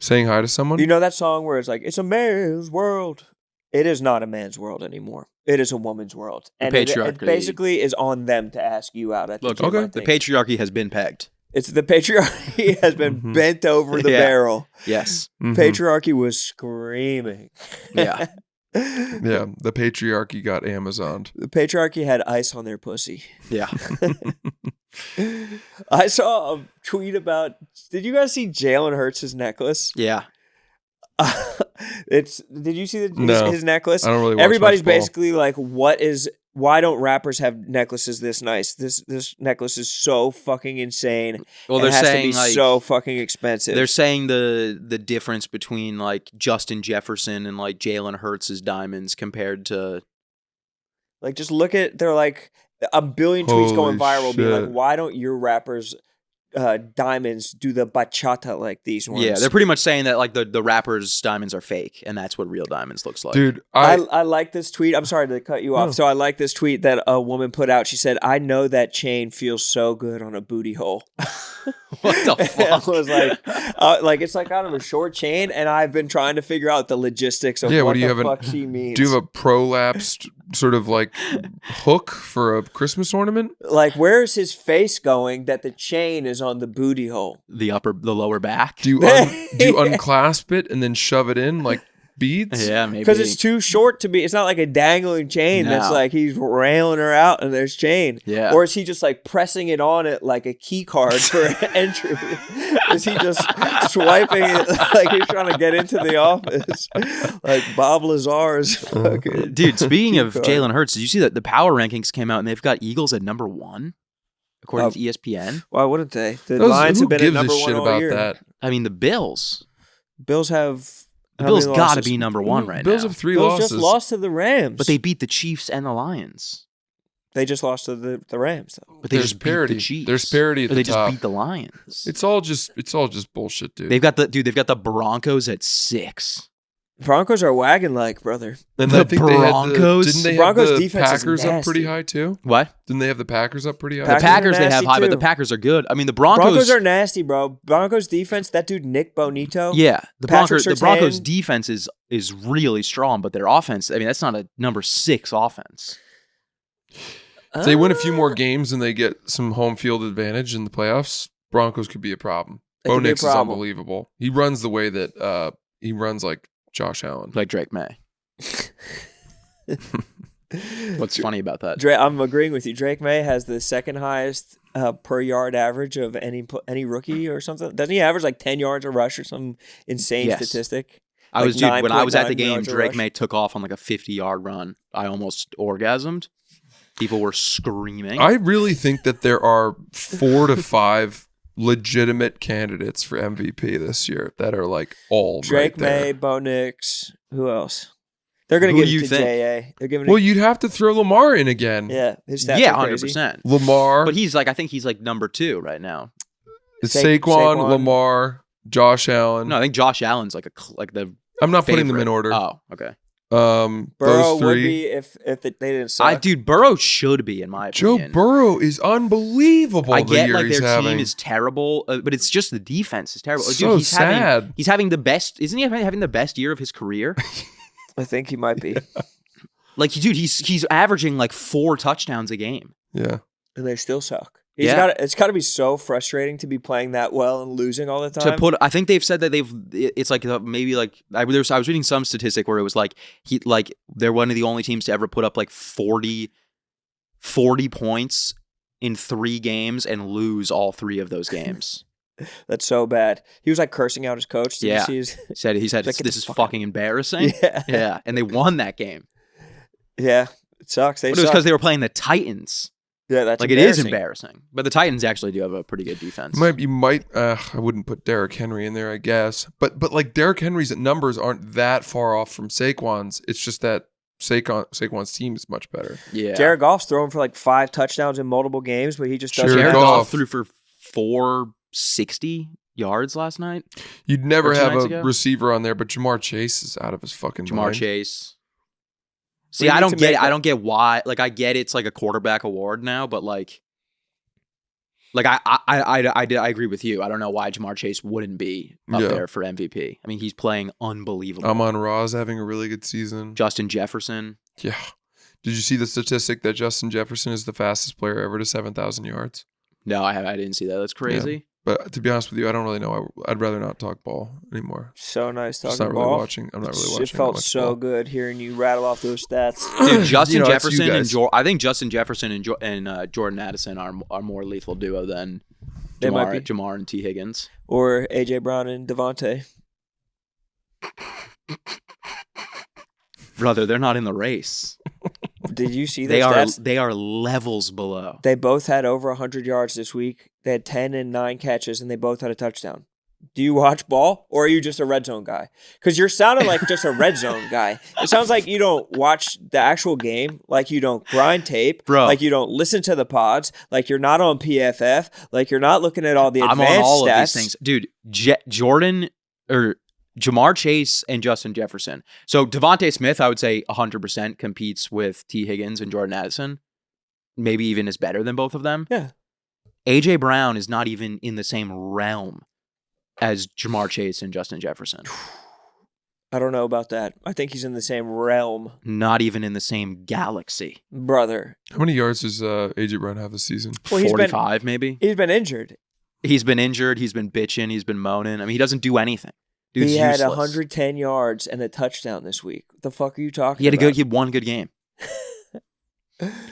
saying hi to someone? You know that song where it's like, it's a man's world? It is not a man's world anymore. It is a woman's world. The And it patriarchy- basically is on them to ask you out at the Look, gym, I okay. The think. patriarchy has been pegged. It's the patriarchy has been Mhm. bent over the Yeah. barrel. Yes. Mhm. Patriarchy was screaming. Yeah. Yeah, the patriarchy got Amazoned. The patriarchy had ice on their pussy. Yeah. I saw a tweet about. Did you guys see Jalen Hurts' necklace? Yeah. Did you see No. his necklace? I don't really watch Everybody's much ball. basically like, why don't rappers have necklaces this nice? This necklace is so fucking insane. Well, and they're it has saying to be like so fucking expensive. they're saying the difference between like Justin Jefferson and like Jalen Hurts' diamonds compared to Like, just look at, they're like, a billion tweets going Holy viral being like, shit. why don't your rappers diamonds do the bachata like these ones? Yeah, they're pretty much saying that like the rappers' diamonds are fake, and that's what real diamonds looks like. Dude, I like this tweet. I'm sorry to cut you off. No. So I like this tweet that a woman put out. She said, I know that chain feels so good on a booty hole. What the fuck? I was like, it's like out of a short chain, and I've been trying to figure out the logistics of Yeah, what do you the have fuck she means. do you have a prolapsed sort of like hook for a Christmas ornament? Like, where is his face going that the chain is on the booty hole? the lower back. Do you unclasp it and then shove it in like beads? Yeah, maybe. Because it's too short to be. It's not like a dangling chain that's No. like he's railing her out and there's chain. Yeah. Or is he just like pressing it on it like a key card for entry? Is he just swiping it like he's trying to get into the office? Like Bob Lazar's fucking. Dude, speaking of card. Jalen Hurts, did you see that the power rankings came out and they've got Eagles at number 1 according to E ESPN? Why wouldn't they? The Those- Lions who have been at gives number a one shit all about year. that? I mean, the Bills. Bills have. The how Bills many got to losses? be number 1 right Bills now. have 3 Bills losses. just lost to the Rams. But they beat the Chiefs and the Lions. They just lost to the Rams though. But they There's just parity. beat the Chiefs. There's parity at Or the they top. just beat the Lions. It's all just bullshit, dude. They've got the Broncos at 6. Broncos are wagon like, brother. And the I think they had Broncos? didn't they Broncos have the defense is Packers up pretty nasty. high too? What? Didn't they have the Packers up pretty high? The Packers are Packers they have nasty high, but too. the Packers are good. I mean, the Broncos are nasty, bro. Broncos defense, that dude Nick Bonito. Yeah, the Patrick Broncos Surtain. defense is really strong, but their offense, I mean, that's not a number 6 offense. If they win a few more games and they get some home field advantage in the playoffs, Broncos could be a problem. They could Bo be a Nix is problem. unbelievable. He runs the way that he runs like Josh Allen. Like Drake May. What's funny about that? I'm agreeing with you. Drake May has the second highest per yard average of any rookie or something. Doesn't he average like 10 yards a rush or some insane Yes. statistic? I was when I was at the 9.9 game, yards a Drake rush. May took off on like a 50-yard run. I almost orgasmed. People were screaming. I really think that there are 4 to 5 legitimate candidates for MVP this year that are like all Drake right there. May, Bo Nix. Who else? They're going Who to do give you it to think? JA. They're giving Well, it. you'd have to throw Lamar in again. Yeah, his stats Yeah, are crazy. 100%. Lamar, But I think he's like number 2 right now. Saquon, Lamar, Josh Allen. No, I think Josh Allen's like I'm not putting them favorite. in order. Oh, okay. Burrow Those would 3. be if they didn't suck. Dude, Burrow should be in my Joe opinion. Burrow is unbelievable. I the get year like he's their having. team is terrible, but it's just the defense is terrible. Dude, So he's sad. He's having the best. Isn't he having the best year of his career? I think he might be. Like, dude, he's averaging like 4 touchdowns a game. Yeah. And they still suck. Yeah. It's got to be so frustrating to be playing that well and losing all the time. I think they've said that it's like maybe like I was reading some statistic where it was like they're one of the only teams to ever put up like 40 points in 3 games and lose all 3 of those games. That's so bad. He was like cursing out his coach. Did Yeah. you see his? He said Like, get this the is fuck out. fucking embarrassing. Yeah. Yeah, and they won that game. Yeah, it sucks. They But it was suck. because they were playing the Titans. Yeah, that's Like it is embarrassing. But the Titans actually do have a pretty good defense. You might I wouldn't put Derrick Henry in there, I guess. But like Derrick Henry's numbers aren't that far off from Saquon's. It's just that Saquon's team is much better. Yeah. Jared Goff's throwing for like 5 touchdowns in multiple games, but he just doesn't. Jared Jared have- Goff. Goff threw for 460 yards last night. You'd never Or 2 have nights a ago? receiver on there, but Jamar Chase is out of his fucking Jamar mind. Chase. See, We I need don't to get make it. that- I don't get why. Like, I get it's like a quarterback award now, but like I agree with you. I don't know why Jamar Chase wouldn't be up Yeah. there for MVP. I mean, he's playing unbelievable. Amon Ra's having a really good season. Justin Jefferson. Yeah. Did you see the statistic that Justin Jefferson is the fastest player ever to 7,000 yards? No, I didn't see that. That's crazy. But to be honest with you, I don't really know. I'd rather not talk ball anymore. So nice Just talking not really ball. watching. I'm not really watching. It felt that much so ball. good hearing you rattle off those stats. Dude, Justin You know, it's you Jefferson and guys. I think Justin Jefferson and Jordan Addison are more lethal duo than They might be. Jamar and T. Higgins. Or AJ Brown and Devontae. Brother, they're not in the race. Did you see They those are stats? they are levels below. They both had over 100 yards this week. They had 10 and 9 catches, and they both had a touchdown. Do you watch ball, or are you just a red zone guy? Because you're sounding like just a red zone guy. It sounds like you don't watch the actual game, like you don't grind tape, Bro. like you don't listen to the pods, like you're not on PFF, like you're not looking at all the advanced I'm on all stats. of these things. Dude, Jordan or Jamar Chase and Justin Jefferson. So Devontae Smith, I would say 100% competes with T. Higgins and Jordan Addison. Maybe even is better than both of them. Yeah. A.J. Brown is not even in the same realm as Jamar Chase and Justin Jefferson. I don't know about that. I think he's in the same realm. Not even in the same galaxy. Brother. How many yards does AJ Brown have this season? Well, 45 maybe. He's been injured. He's been injured. He's been bitching. He's been moaning. I mean, he doesn't do anything. Dude's He had useless. 110 yards and a touchdown this week. What the fuck are you talking He had about? he had one good game.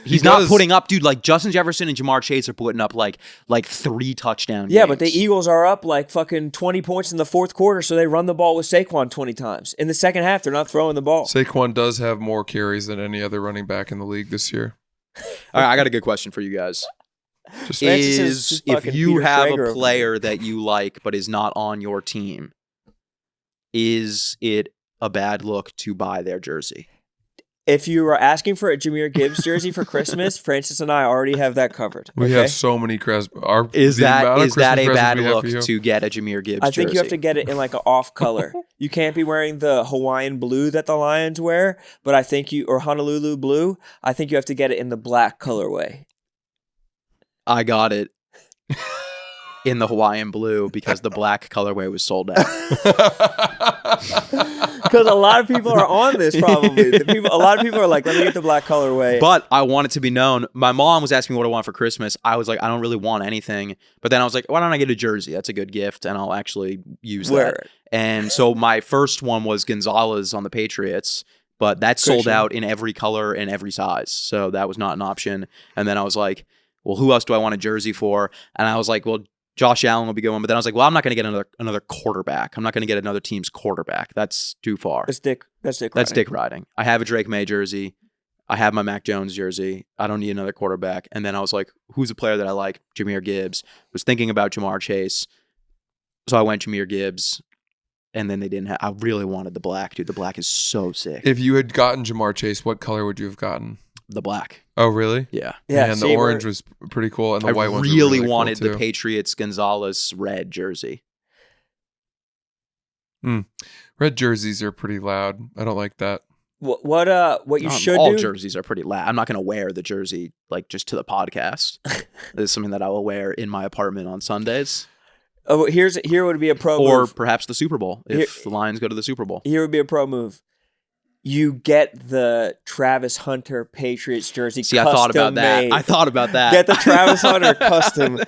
He's not putting up, dude, like Justin Jefferson and Jamar Chase are putting up like 3 touchdown Yeah, games. but the Eagles are up like fucking 20 points in the fourth quarter, so they run the ball with Saquon 20 times. In the second half, they're not throwing the ball. Saquon does have more carries than any other running back in the league this year. All right, I got a good question for you guys. Just Francis is Is just if fucking you Peter have Schrager a over player that you like but is not on your team, is it a bad look to buy their jersey? If you are asking for a Jahmyr Gibbs jersey for Christmas, Francis and I already have that covered. we okay? have so many Is that a Christmas bad presents we have look for you. to get a Jahmyr Gibbs I think jersey? you have to get it in like an off color. You can't be wearing the Hawaiian blue that the Lions wear, but I think or Honolulu blue. I think you have to get it in the black colorway. I got it in the Hawaiian blue because the black colorway was sold out. Because a lot of people are on this probably. A lot of people are like, let me get the black colorway. But I want it to be known. My mom was asking me what I want for Christmas. I was like, I don't really want anything. But then I was like, why don't I get a jersey? That's a good gift, and I'll actually use Wear that. it. And so my first one was Gonzalez on the Patriots, but that sold Christian. out in every color and every size. So that was not an option. And then I was like, well, who else do I want a jersey for? And I was like, well, Josh Allen will be going. But then I was like, well, I'm not going to get another quarterback. I'm not going to get another team's quarterback. That's too far. That's dick. That's dick. That's riding. dick riding. I have a Drake May jersey. I have my Mac Jones jersey. I don't need another quarterback. And then I was like, who's a player that I like? Jahmyr Gibbs. Was thinking about Jamar Chase. So I went Jahmyr Gibbs. And then they didn't have. I really wanted the black, dude. The black is so sick. If you had gotten Jamar Chase, what color would you have gotten? The black. Oh, really? Yeah. Yeah, And see, the orange was pretty cool, and the I white ones were really cool, wanted the too. Patriots Gonzalez red jersey. Red jerseys are pretty loud. I don't like that. What you should all do? jerseys are pretty loud. I'm not going to wear the jersey like just to the podcast. This is something that I will wear in my apartment on Sundays, Oh, here would be a pro or move. perhaps the Super Bowl if the Lions go to the Super Bowl. Here would be a pro move. You get the Travis Hunter Patriots jersey. See, I thought about that. made. I thought about that. Get the Travis Hunter custom.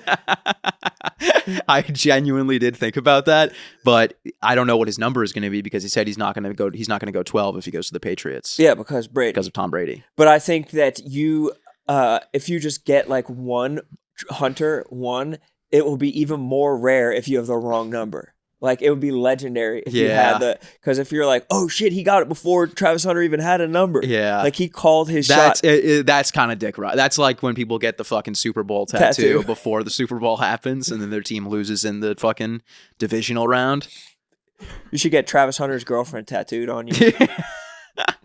I genuinely did think about that, but I don't know what his number is going to be because he said he's not going to go. He's not going to go 12 if he goes to the Patriots. Yeah, because Brady. Because of Tom Brady. But I think that if you just get like one Hunter, it will be even more rare if you have the wrong number. Like, it would be legendary if you had because if you're like, oh shit, he got it before Travis Hunter even had a number. Yeah. Like, he called his That's shot. that's kind of dick right. That's like when people get the fucking Super Bowl tattoo before the Super Bowl happens and then their team loses in the fucking divisional round. You should get Travis Hunter's girlfriend tattooed on you.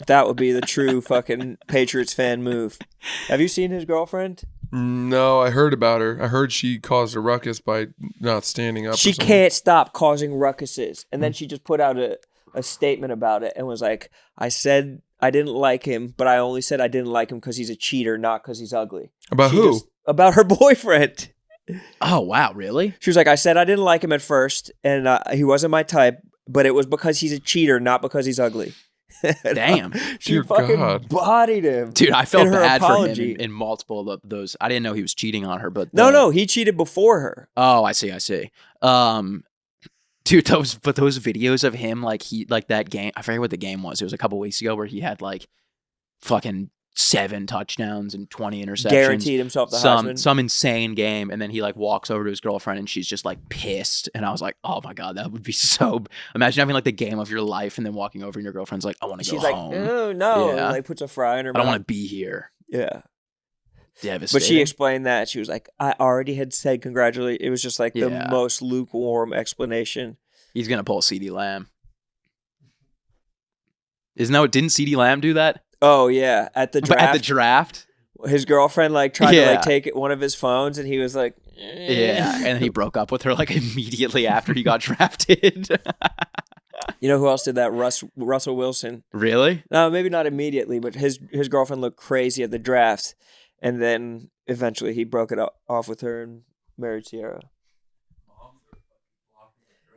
That would be the true fucking Patriots fan move. Have you seen his girlfriend? No, I heard about her. I heard she caused a ruckus by not standing up. She or something. can't stop causing ruckuses. And then she just put out a statement about it and was like, I said I didn't like him, but I only said I didn't like him because he's a cheater, not because he's ugly. About She who? about her boyfriend. Oh, wow. Really? She was like, I said I didn't like him at first, and he wasn't my type, but it was because he's a cheater, not because he's ugly. Damn. She Dear fucking God. bodied him. Dude, I felt in her bad apology. for him in multiple of those. I didn't know he was cheating on her, but No, he cheated before her. Oh, I see. Dude, those videos of him like that game. I forget what the game was. It was a couple weeks ago where he had like fucking 7 touchdowns and 20 interceptions. Guaranteed himself the Heisman. Some insane game, and then he like walks over to his girlfriend and she's just like pissed. And I was like, oh my god, that would be so. Imagine having like the game of your life and then walking over and your girlfriend's like, I want to go She's like, home. oh no, Yeah. and like puts a fry in her I don't mouth. want to be here. Yeah. Devastating. But she explained that. She was like, I already had said congratulations. It was just like the Yeah. most lukewarm explanation. He's gonna pull CeeDee Lamb. Isn't that what? Didn't CeeDee Lamb do that Oh, yeah. At the draft. at the draft? His girlfriend like tried to Yeah. like take one of his phones and he was like, Yeah, and then he broke up with her like immediately after he got drafted. You know who else did that? Russell Wilson. Really? No, maybe not immediately, but his girlfriend looked crazy at the draft, and then eventually he broke it off with her and married Sierra.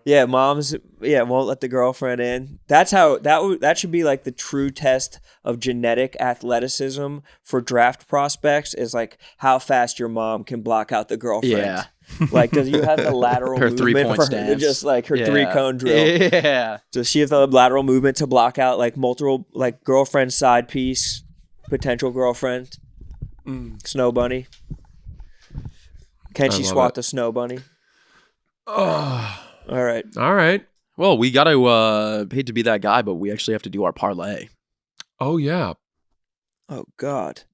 Yeah, moms won't let the girlfriend in. That's how that should be like the true test of genetic athleticism for draft prospects is like how fast your mom can block out the girlfriend. Yeah. Like, does you have the lateral Her movement 3-point for her, stance. just like her Yeah. 3-cone drill? Yeah. Does she have the lateral movement to block out like multiple like girlfriend side piece, potential girlfriend, snow bunny? Can she love swat it. the snow bunny? Oh, All right. all right. Well, we got to hate to be that guy, but we actually have to do our parlay, Oh yeah. Oh God.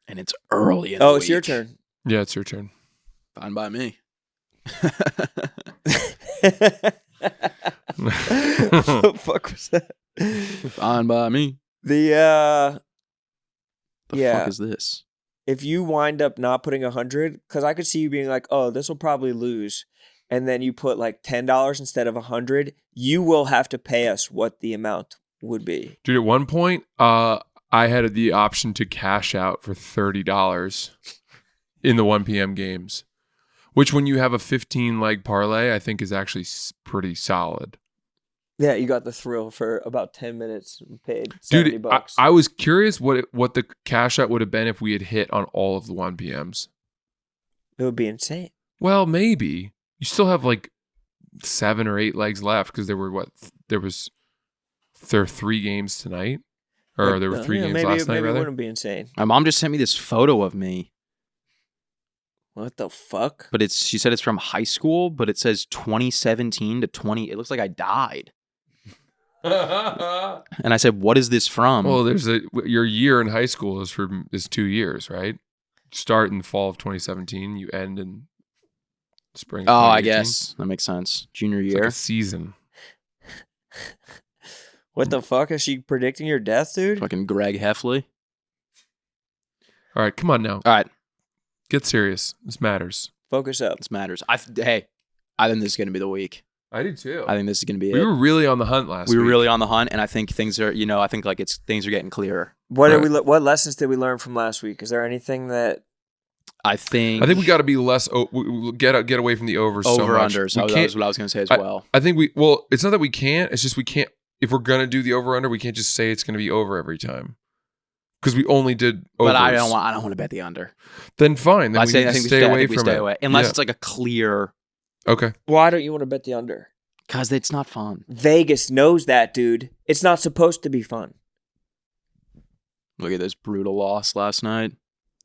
and it's early in the Oh, week. it's your turn. Yeah, it's your turn. Fine by me. What the fuck was that? Fine by me. The The Yeah. fuck is this? if you wind up not putting 100, because I could see you being like, oh, this will probably lose, and then you put like $10 instead of 100, you will have to pay us what the amount would be. Dude, at one point, I had the option to cash out for $30 in the 1 p.m. games, which when you have a 15-leg parlay, I think is actually pretty solid. Yeah, you got the thrill for about 10 minutes and paid Dude, $70. I was curious what the cash out would have been if we had hit on all of the 1 p.m.s. It would be insane. Well, maybe. You still have like 7 or 8 legs left because there are 3 games tonight. Or there were 3 games last night, maybe rather. it wouldn't be insane. My mom just sent me this photo of me, What the fuck? but she said it's from high school, but it says 2017 to 20. It looks like I died. And I said, "What is this from?" Well, your year in high school is 2 years, right? You start in the fall of 2017, you end in spring. Of oh, I 2018. guess that makes sense. Junior It's year. like a season. What the fuck? Is she predicting your death, dude? Fucking Greg Heffley. All right, come on now. All right, Get serious. This matters. Focus up. this matters. I think this is gonna be the week. I do too. I think this is gonna be We it. were really on the hunt last We week. were really on the hunt, and I think things are. I think like things are getting clearer. What Right. what lessons did we learn from last week? Is there anything that I think we got to be less. We get away from the overs. so over much. unders. We That can't- was what I was gonna say as well. I think we. Well, it's not that we can't. It's just we can't. If we're gonna do the over under, we can't just say it's gonna be over every time. Because we only did overs. But I don't want to bet the under. Then fine. Then I we say need I to think stay away we from stay it. away unless Yeah. it's like a clear. Okay. why don't you want to bet the under? Because it's not fun. Vegas knows that, dude. It's not supposed to be fun. Look at this brutal loss last night.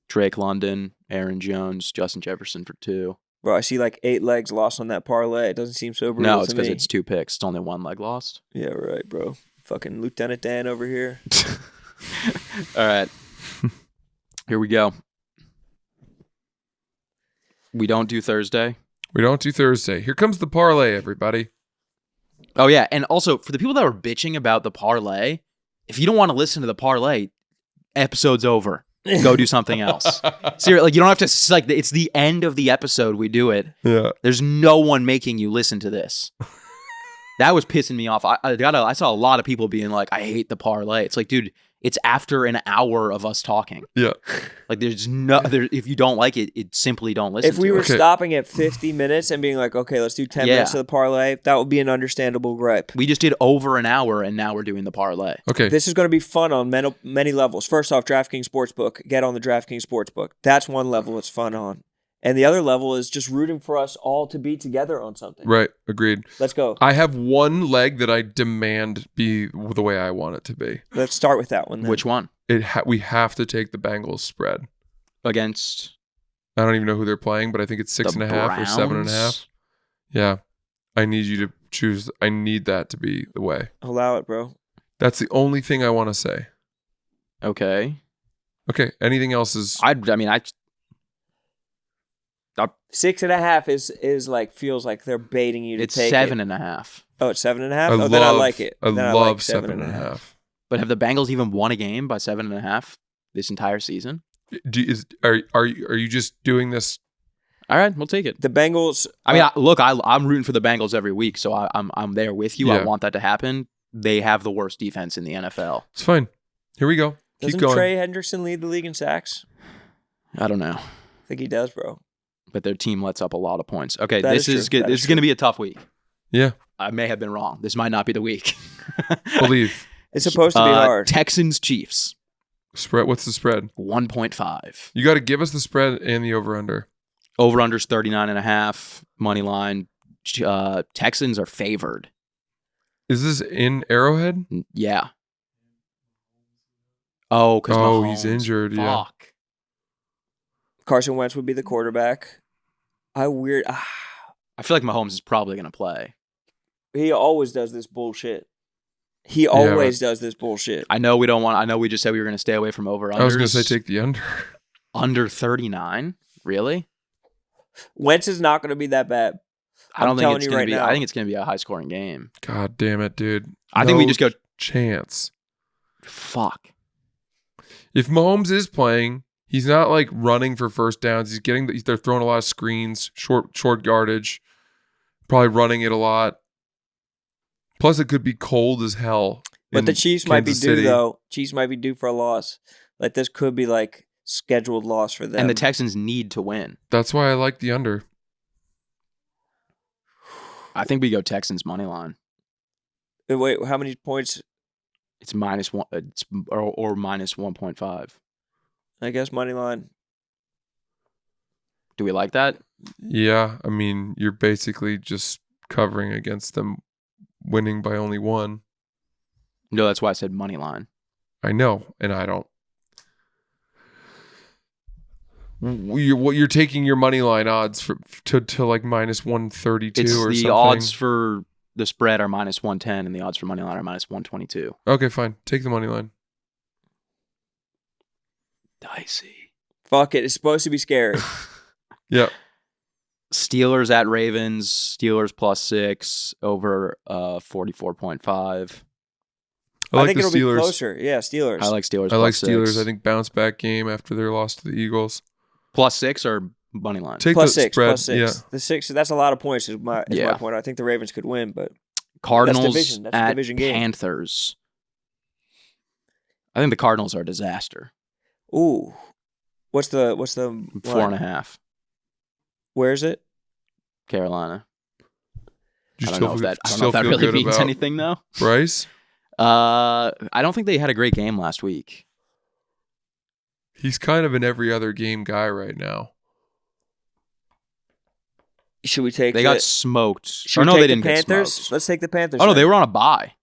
Drake London, Aaron Jones, Justin Jefferson for 2. Bro, I see like 8 legs lost on that parlay. It doesn't seem so brutal No, to it's because me. it's 2 picks. It's only 1 leg lost. Yeah, right, bro. Fucking Lieutenant Dan over here. All right. Here we go. We don't do Thursday. We don't do Thursday. Here comes the parlay, everybody. Oh, yeah. And also, for the people that were bitching about the parlay, if you don't want to listen to the parlay, episode's over. Go do something else. Seriously, like you don't have to, like, it's the end of the episode. We do it. Yeah. There's no one making you listen to this. That was pissing me off. I saw a lot of people being like, I hate the parlay. It's like, dude, it's after an hour of us talking. Yeah. Like if you don't like it, simply don't listen If we to were it. Okay. stopping at 50 minutes and being like, okay, let's do 10 Yeah. minutes of the parlay, that would be an understandable gripe. We just did over an hour and now we're doing the parlay. Okay. This is going to be fun on many levels. First off, DraftKings Sportsbook. Get on the DraftKings Sportsbook. That's one level it's fun on. And the other level is just rooting for us all to be together on something. Right. Agreed. Let's go. I have one leg that I demand be the way I want it to be. Let's start with that one then. Which one? We have to take the Bengals spread. Against I don't even know who they're playing, but I think it's 6.5 or 7.5. Browns? Yeah. I need you to choose. I need that to be the way. Allow it, bro. That's the only thing I want to say. Okay. Okay. Anything else is 6.5 is like feels like they're baiting you to it's take 7.5. Oh, it's 7.5. Then I like it. I Then love like 7.5. But have the Bengals even won a game by 7.5 this entire season? Are you just doing this? All right, we'll take it. The Bengals. I mean, I'm rooting for the Bengals every week, so I'm there with you. Yeah. I want that to happen. They have the worst defense in the NFL. It's fine. Here we go. Doesn't Keep going. Trey Hendrickson lead the league in sacks? I don't know, I think he does, bro. but their team lets up a lot of points. Okay, That this is is true. good. That This is is going to be a tough week. Yeah. I may have been wrong. This might not be the week. Believe. It's supposed to be hard. Texans Chiefs Spread. What's the spread? 1.5. You got to give us the spread and the over/under. Over unders 39.5 money line. Texans are favored. Is this in Arrowhead? Yeah. Oh, because he's injured. Yeah. Fuck. Carson Wentz would be the quarterback. I feel like Mahomes is probably going to play. He always does this bullshit. He always does this bullshit. I know we don't want. I know we just said we were going to stay away from over unders. I was going to say take the under. Under 39. Really? Wentz is not going to be that bad. I don't think telling it's you going right to be. now. I think it's going to be a high scoring game. God damn it, dude. I think we just go. Chance. Fuck. If Mahomes is playing, he's not like running for first downs. They're throwing a lot of screens, short yardage, probably running it a lot. Plus, it could be cold as hell. But the Chiefs might be Kansas due, City. though. Chiefs might be due for a loss. Like, this could be, like, scheduled loss for them. And the Texans need to win. That's why I like the under. I think we go Texans money line. Wait, how many points? It's -1. It's or minus 1.5. I guess money line. Do we like that? Yeah, I mean, you're basically just covering against them winning by only one. No, that's why I said money line. I know, and I don't. You're taking your money line odds to like minus 132 It's or the something. odds for the spread are minus 110, and the odds for money line are minus 122. Okay, fine. Take the money line. Dicey. Fuck it. It's supposed to be scary. Yeah. Steelers at Ravens. Steelers +6 over 44.5. I I like think the it'll be Steelers. closer. Yeah, Steelers. I like Steelers. I like +6. Steelers. I think bounce back game after their loss to the Eagles. +6 or money line. Take plus the six. spread. Plus 6. Yeah. The 6. That's a lot of points. Is my Yeah. point. I think the Ravens could win, but Cardinals division. That's a at division game. Panthers. I think the Cardinals are a disaster. ooh, what's the line? 4.5. Where is it? Carolina. You I don't still know if feel- that. I don't still know if that feel really good means about anything though. Bryce? I don't think they had a great game last week. He's kind of an every other game guy right now. Should we take? They got smoked. Should Or we no, take they the didn't get Panthers? smoked. Let's take the Panthers. Oh no, then. they were on a bye.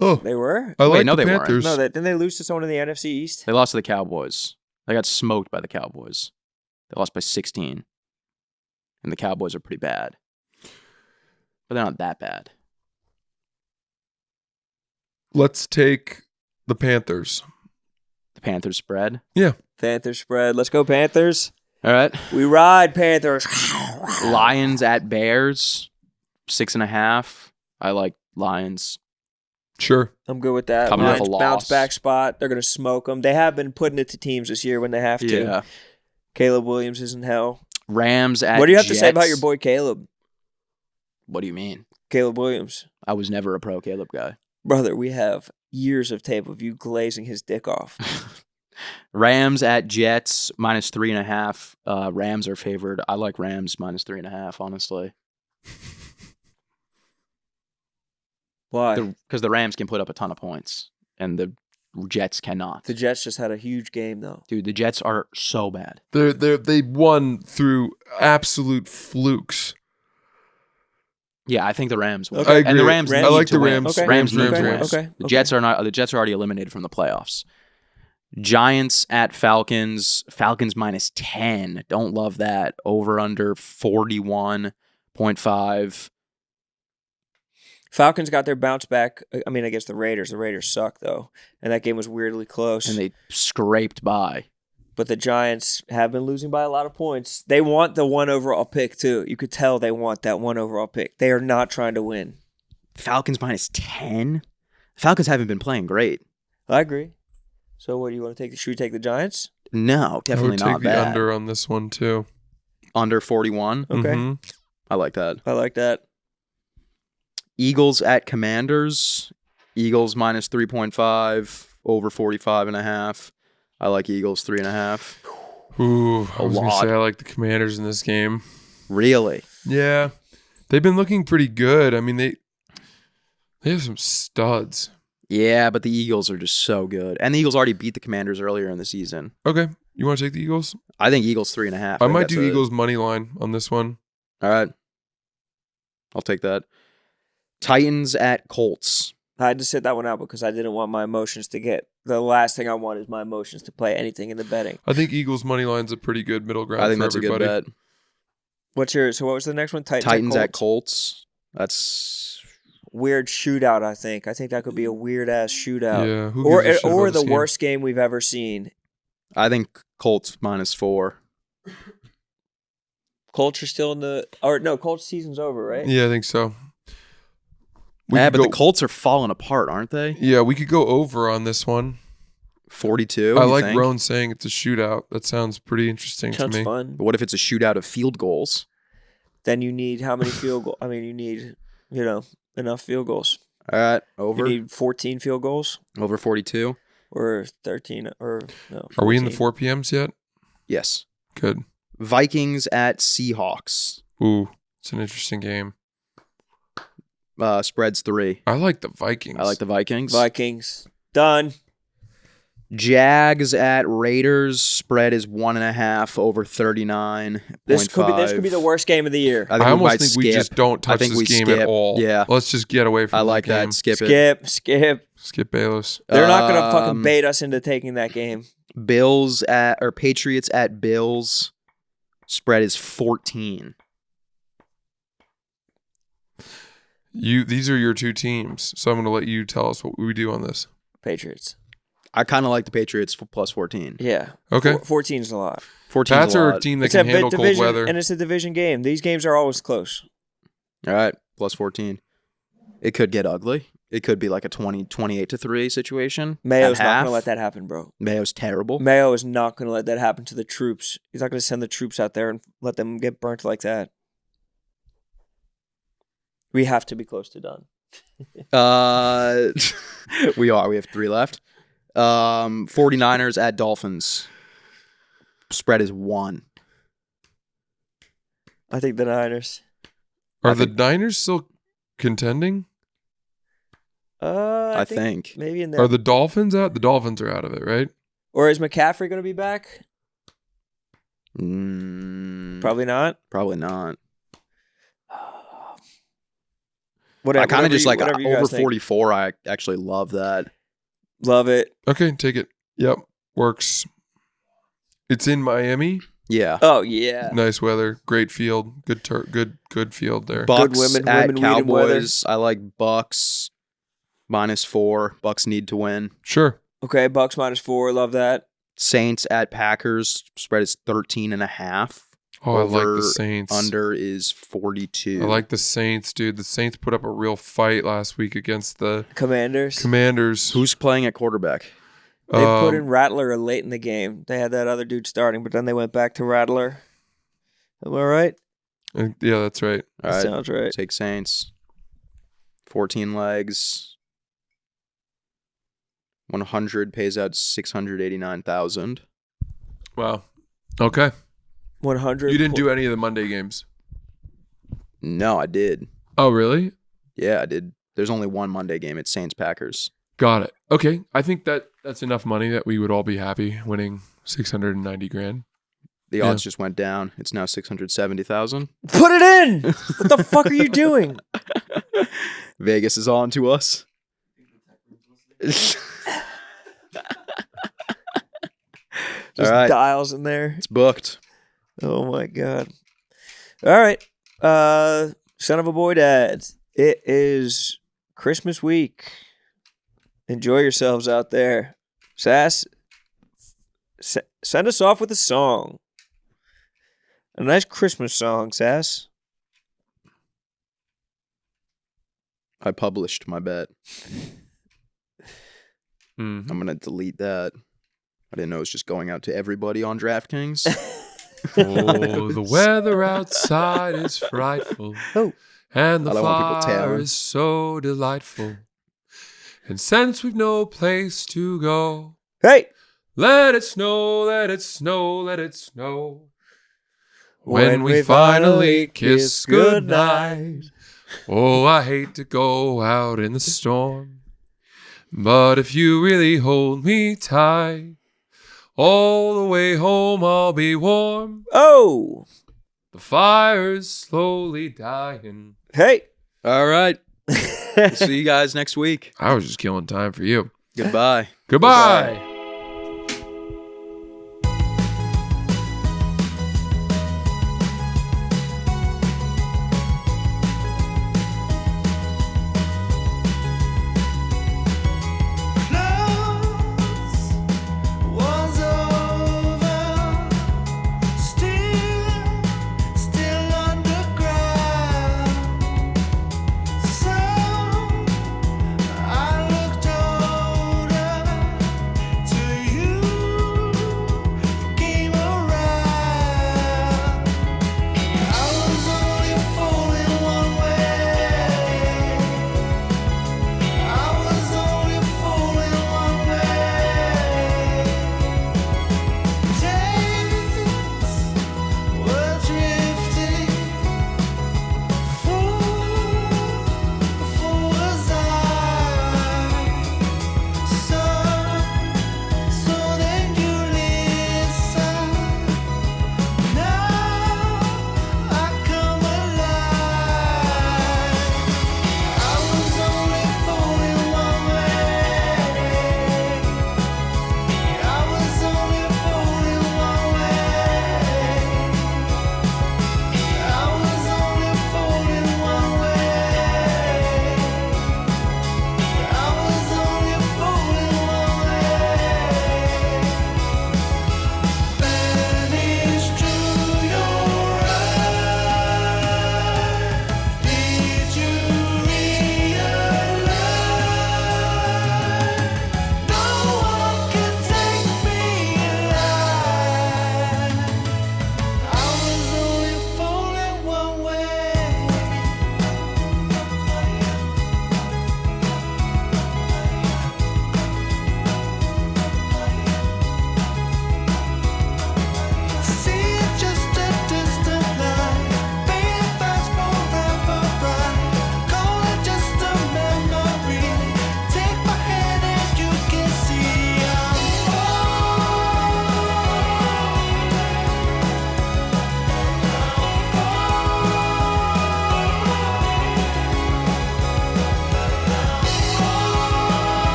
Oh, They were. I Wait, like no, the they weren't. Panthers. No, didn't they lose to someone in the NFC East? They lost to the Cowboys. They got smoked by the Cowboys. They lost by 16. And the Cowboys are pretty bad. But they're not that bad. Let's take the Panthers. The Panthers spread. Panthers spread. Let's go Panthers. All right. We ride Panthers. Lions at Bears. 6.5. I like Lions. Sure. I'm good with that. Coming off Lions a loss. bounce back spot. They're gonna smoke them. They have been putting it to teams this year when they have to. Yeah. Caleb Williams is in hell. Rams at What do you have to say about Jets. your boy Caleb? What do you mean? Caleb Williams, I was never a pro Caleb guy. brother. We have years of tape of you glazing his dick off. Rams at Jets -3.5. Rams are favored. I like Rams -3.5, honestly. Why? Because the Rams can put up a ton of points and the Jets cannot. The Jets just had a huge game though. Dude, the Jets are so bad. They won through absolute flukes. Yeah, I think the Rams will. I agree. And the Rams I need like to the win. Rams. Okay. Rams need Rams to win. win. Okay. The Jets are already eliminated from the playoffs. Giants at Falcons. Falcons -10. Don't love that. Over under 41.5. Falcons got their bounce back. I mean, I guess the Raiders. The Raiders suck, though. And that game was weirdly close. And they scraped by. But the Giants have been losing by a lot of points. They want the 1 overall pick, too. You could tell they want that 1 overall pick. They are not trying to win. Falcons -10? Falcons haven't been playing great. I agree. So what do you want to take? Should we take the Giants? No, definitely I would not take the bad. under on this one too. Under 41. Okay. Mhm. I like that. I like that. Eagles at Commanders. Eagles -3.5. Over 45.5. I like Eagles 3.5. Ooh, I was gonna lot. say I like the Commanders in this game. Really? Yeah, they've been looking pretty good. I mean, they have some studs. Yeah, but the Eagles are just so good. And the Eagles already beat the Commanders earlier in the season. Okay, you want to take the Eagles? I think Eagles 3.5. I think might that's do Eagles money line on this one. All right. I'll take that. Titans at Colts. I had to sit that one out because I didn't want my emotions to get. The last thing I want is my emotions to play anything in the betting. I think Eagles money line's a pretty good middle ground. I think for that's everybody. a good bet. So what was the next one? Titans at at Colts. That's Weird shootout, I think. I think that could be a weird ass shootout. Yeah, who gives a shit Or about the this game? worst game we've ever seen. I think Colts -4. Colts are still in the Colts season's over, right? Yeah, I think so. Yeah, could but go- the Colts are falling apart, aren't they? Yeah, we could go over on this one. 42. I you like think? Roan saying it's a shootout. That sounds pretty interesting Sounds to me. fun. But what if it's a shootout of field goals? Then you need how many field goals? I mean, you need, enough field goals. All right, You over. need 14 field goals Over 42. or 13 or no. Are we in the 14. 4 p.m.s yet? Yes. Good. Vikings at Seahawks. Ooh, it's an interesting game. Spreads 3. I like the Vikings. I like the Vikings. Vikings. Done. Jags at Raiders. Spread is 1.5 over 39.5. This could be the worst game of the year. I think I we almost might think skip. we just don't I touch think this we game skip. at all. Yeah. Let's just get away from I like game. that. Skip it. Skip. Skip Bayless. They're not gonna fucking Um, bait us into taking that game. Patriots at Bills. Spread is 14. These are your two teams, so I'm going to let you tell us what we do on this. Patriots. I kind of like the Patriots for plus 14. Yeah. Okay. 14 is a lot. 14 Pats is a are a lot. team that It's can a handle division, cold weather. and it's a division game. These games are always close. All right, plus 14. It could get ugly. It could be like a 28-3 situation. Mayo's at not half. going to let that happen, bro. Mayo's terrible. Mayo is not going to let that happen to the troops. He's not going to send the troops out there and let them get burnt like that. We have to be close to done. We are. We have 3 left. 49ers at Dolphins. Spread is 1. I think the Niners. Are the Niners still contending? I think. maybe in there. Are the Dolphins out? The Dolphins are out of it, right? Or is McCaffrey going to be back? Probably Probably not. not. Whatever. I kind of just like whatever you over guys think. 44. I actually love that. Love it. Okay, take it. Yep, works. It's in Miami. Yeah. Oh yeah. Nice weather, great field, good field there. Bucks women at reading weather. Cowboys. I like Bucks -4. Bucks need to win. Sure. Okay, Bucks -4. Love that. Saints at Packers. Spread is 13.5. Oh, I like Over, the Saints. Under is 42. I like the Saints, dude. The Saints put up a real fight last week against the Commanders. Commanders. Who's playing at quarterback? They put in Rattler late in the game. They had that other dude starting, but then they went back to Rattler. Am I right? Yeah, that's right. All right. Sounds right. Take Saints. 14 legs. 100 pays out 689,000. Wow. Okay. 100. You didn't do any of the Monday games. No, I did. Oh, really? Yeah, I did. There's only one Monday game. It's Saints Packers. Got it. Okay. I think that's enough money that we would all be happy winning 690 grand. The odds just went down. It's now 670,000. Put it in. What the fuck are you doing? Vegas is on to us. Just All right. dials in there. It's booked. Oh my god. All right. Son of a boy dads. It is Christmas week. Enjoy yourselves out there. Sass, send us off with a song. A nice Christmas song, Sass. I published my bet. Mhm. I'm gonna delete that. I didn't know it was just going out to everybody on DraftKings. Oh, the weather outside is frightful. Oh. And the I don't want people fire tailing. is so delightful. And since we've no place to go, Hey! let it snow, let it snow, let it snow. When we finally kiss goodnight. Oh, I hate to go out in the storm. But if you really hold me tight, all the way home I'll be warm. Oh! The fire's slowly dying. Hey! All right. See you guys next week. I was just killing time for you. Goodbye. Goodbye.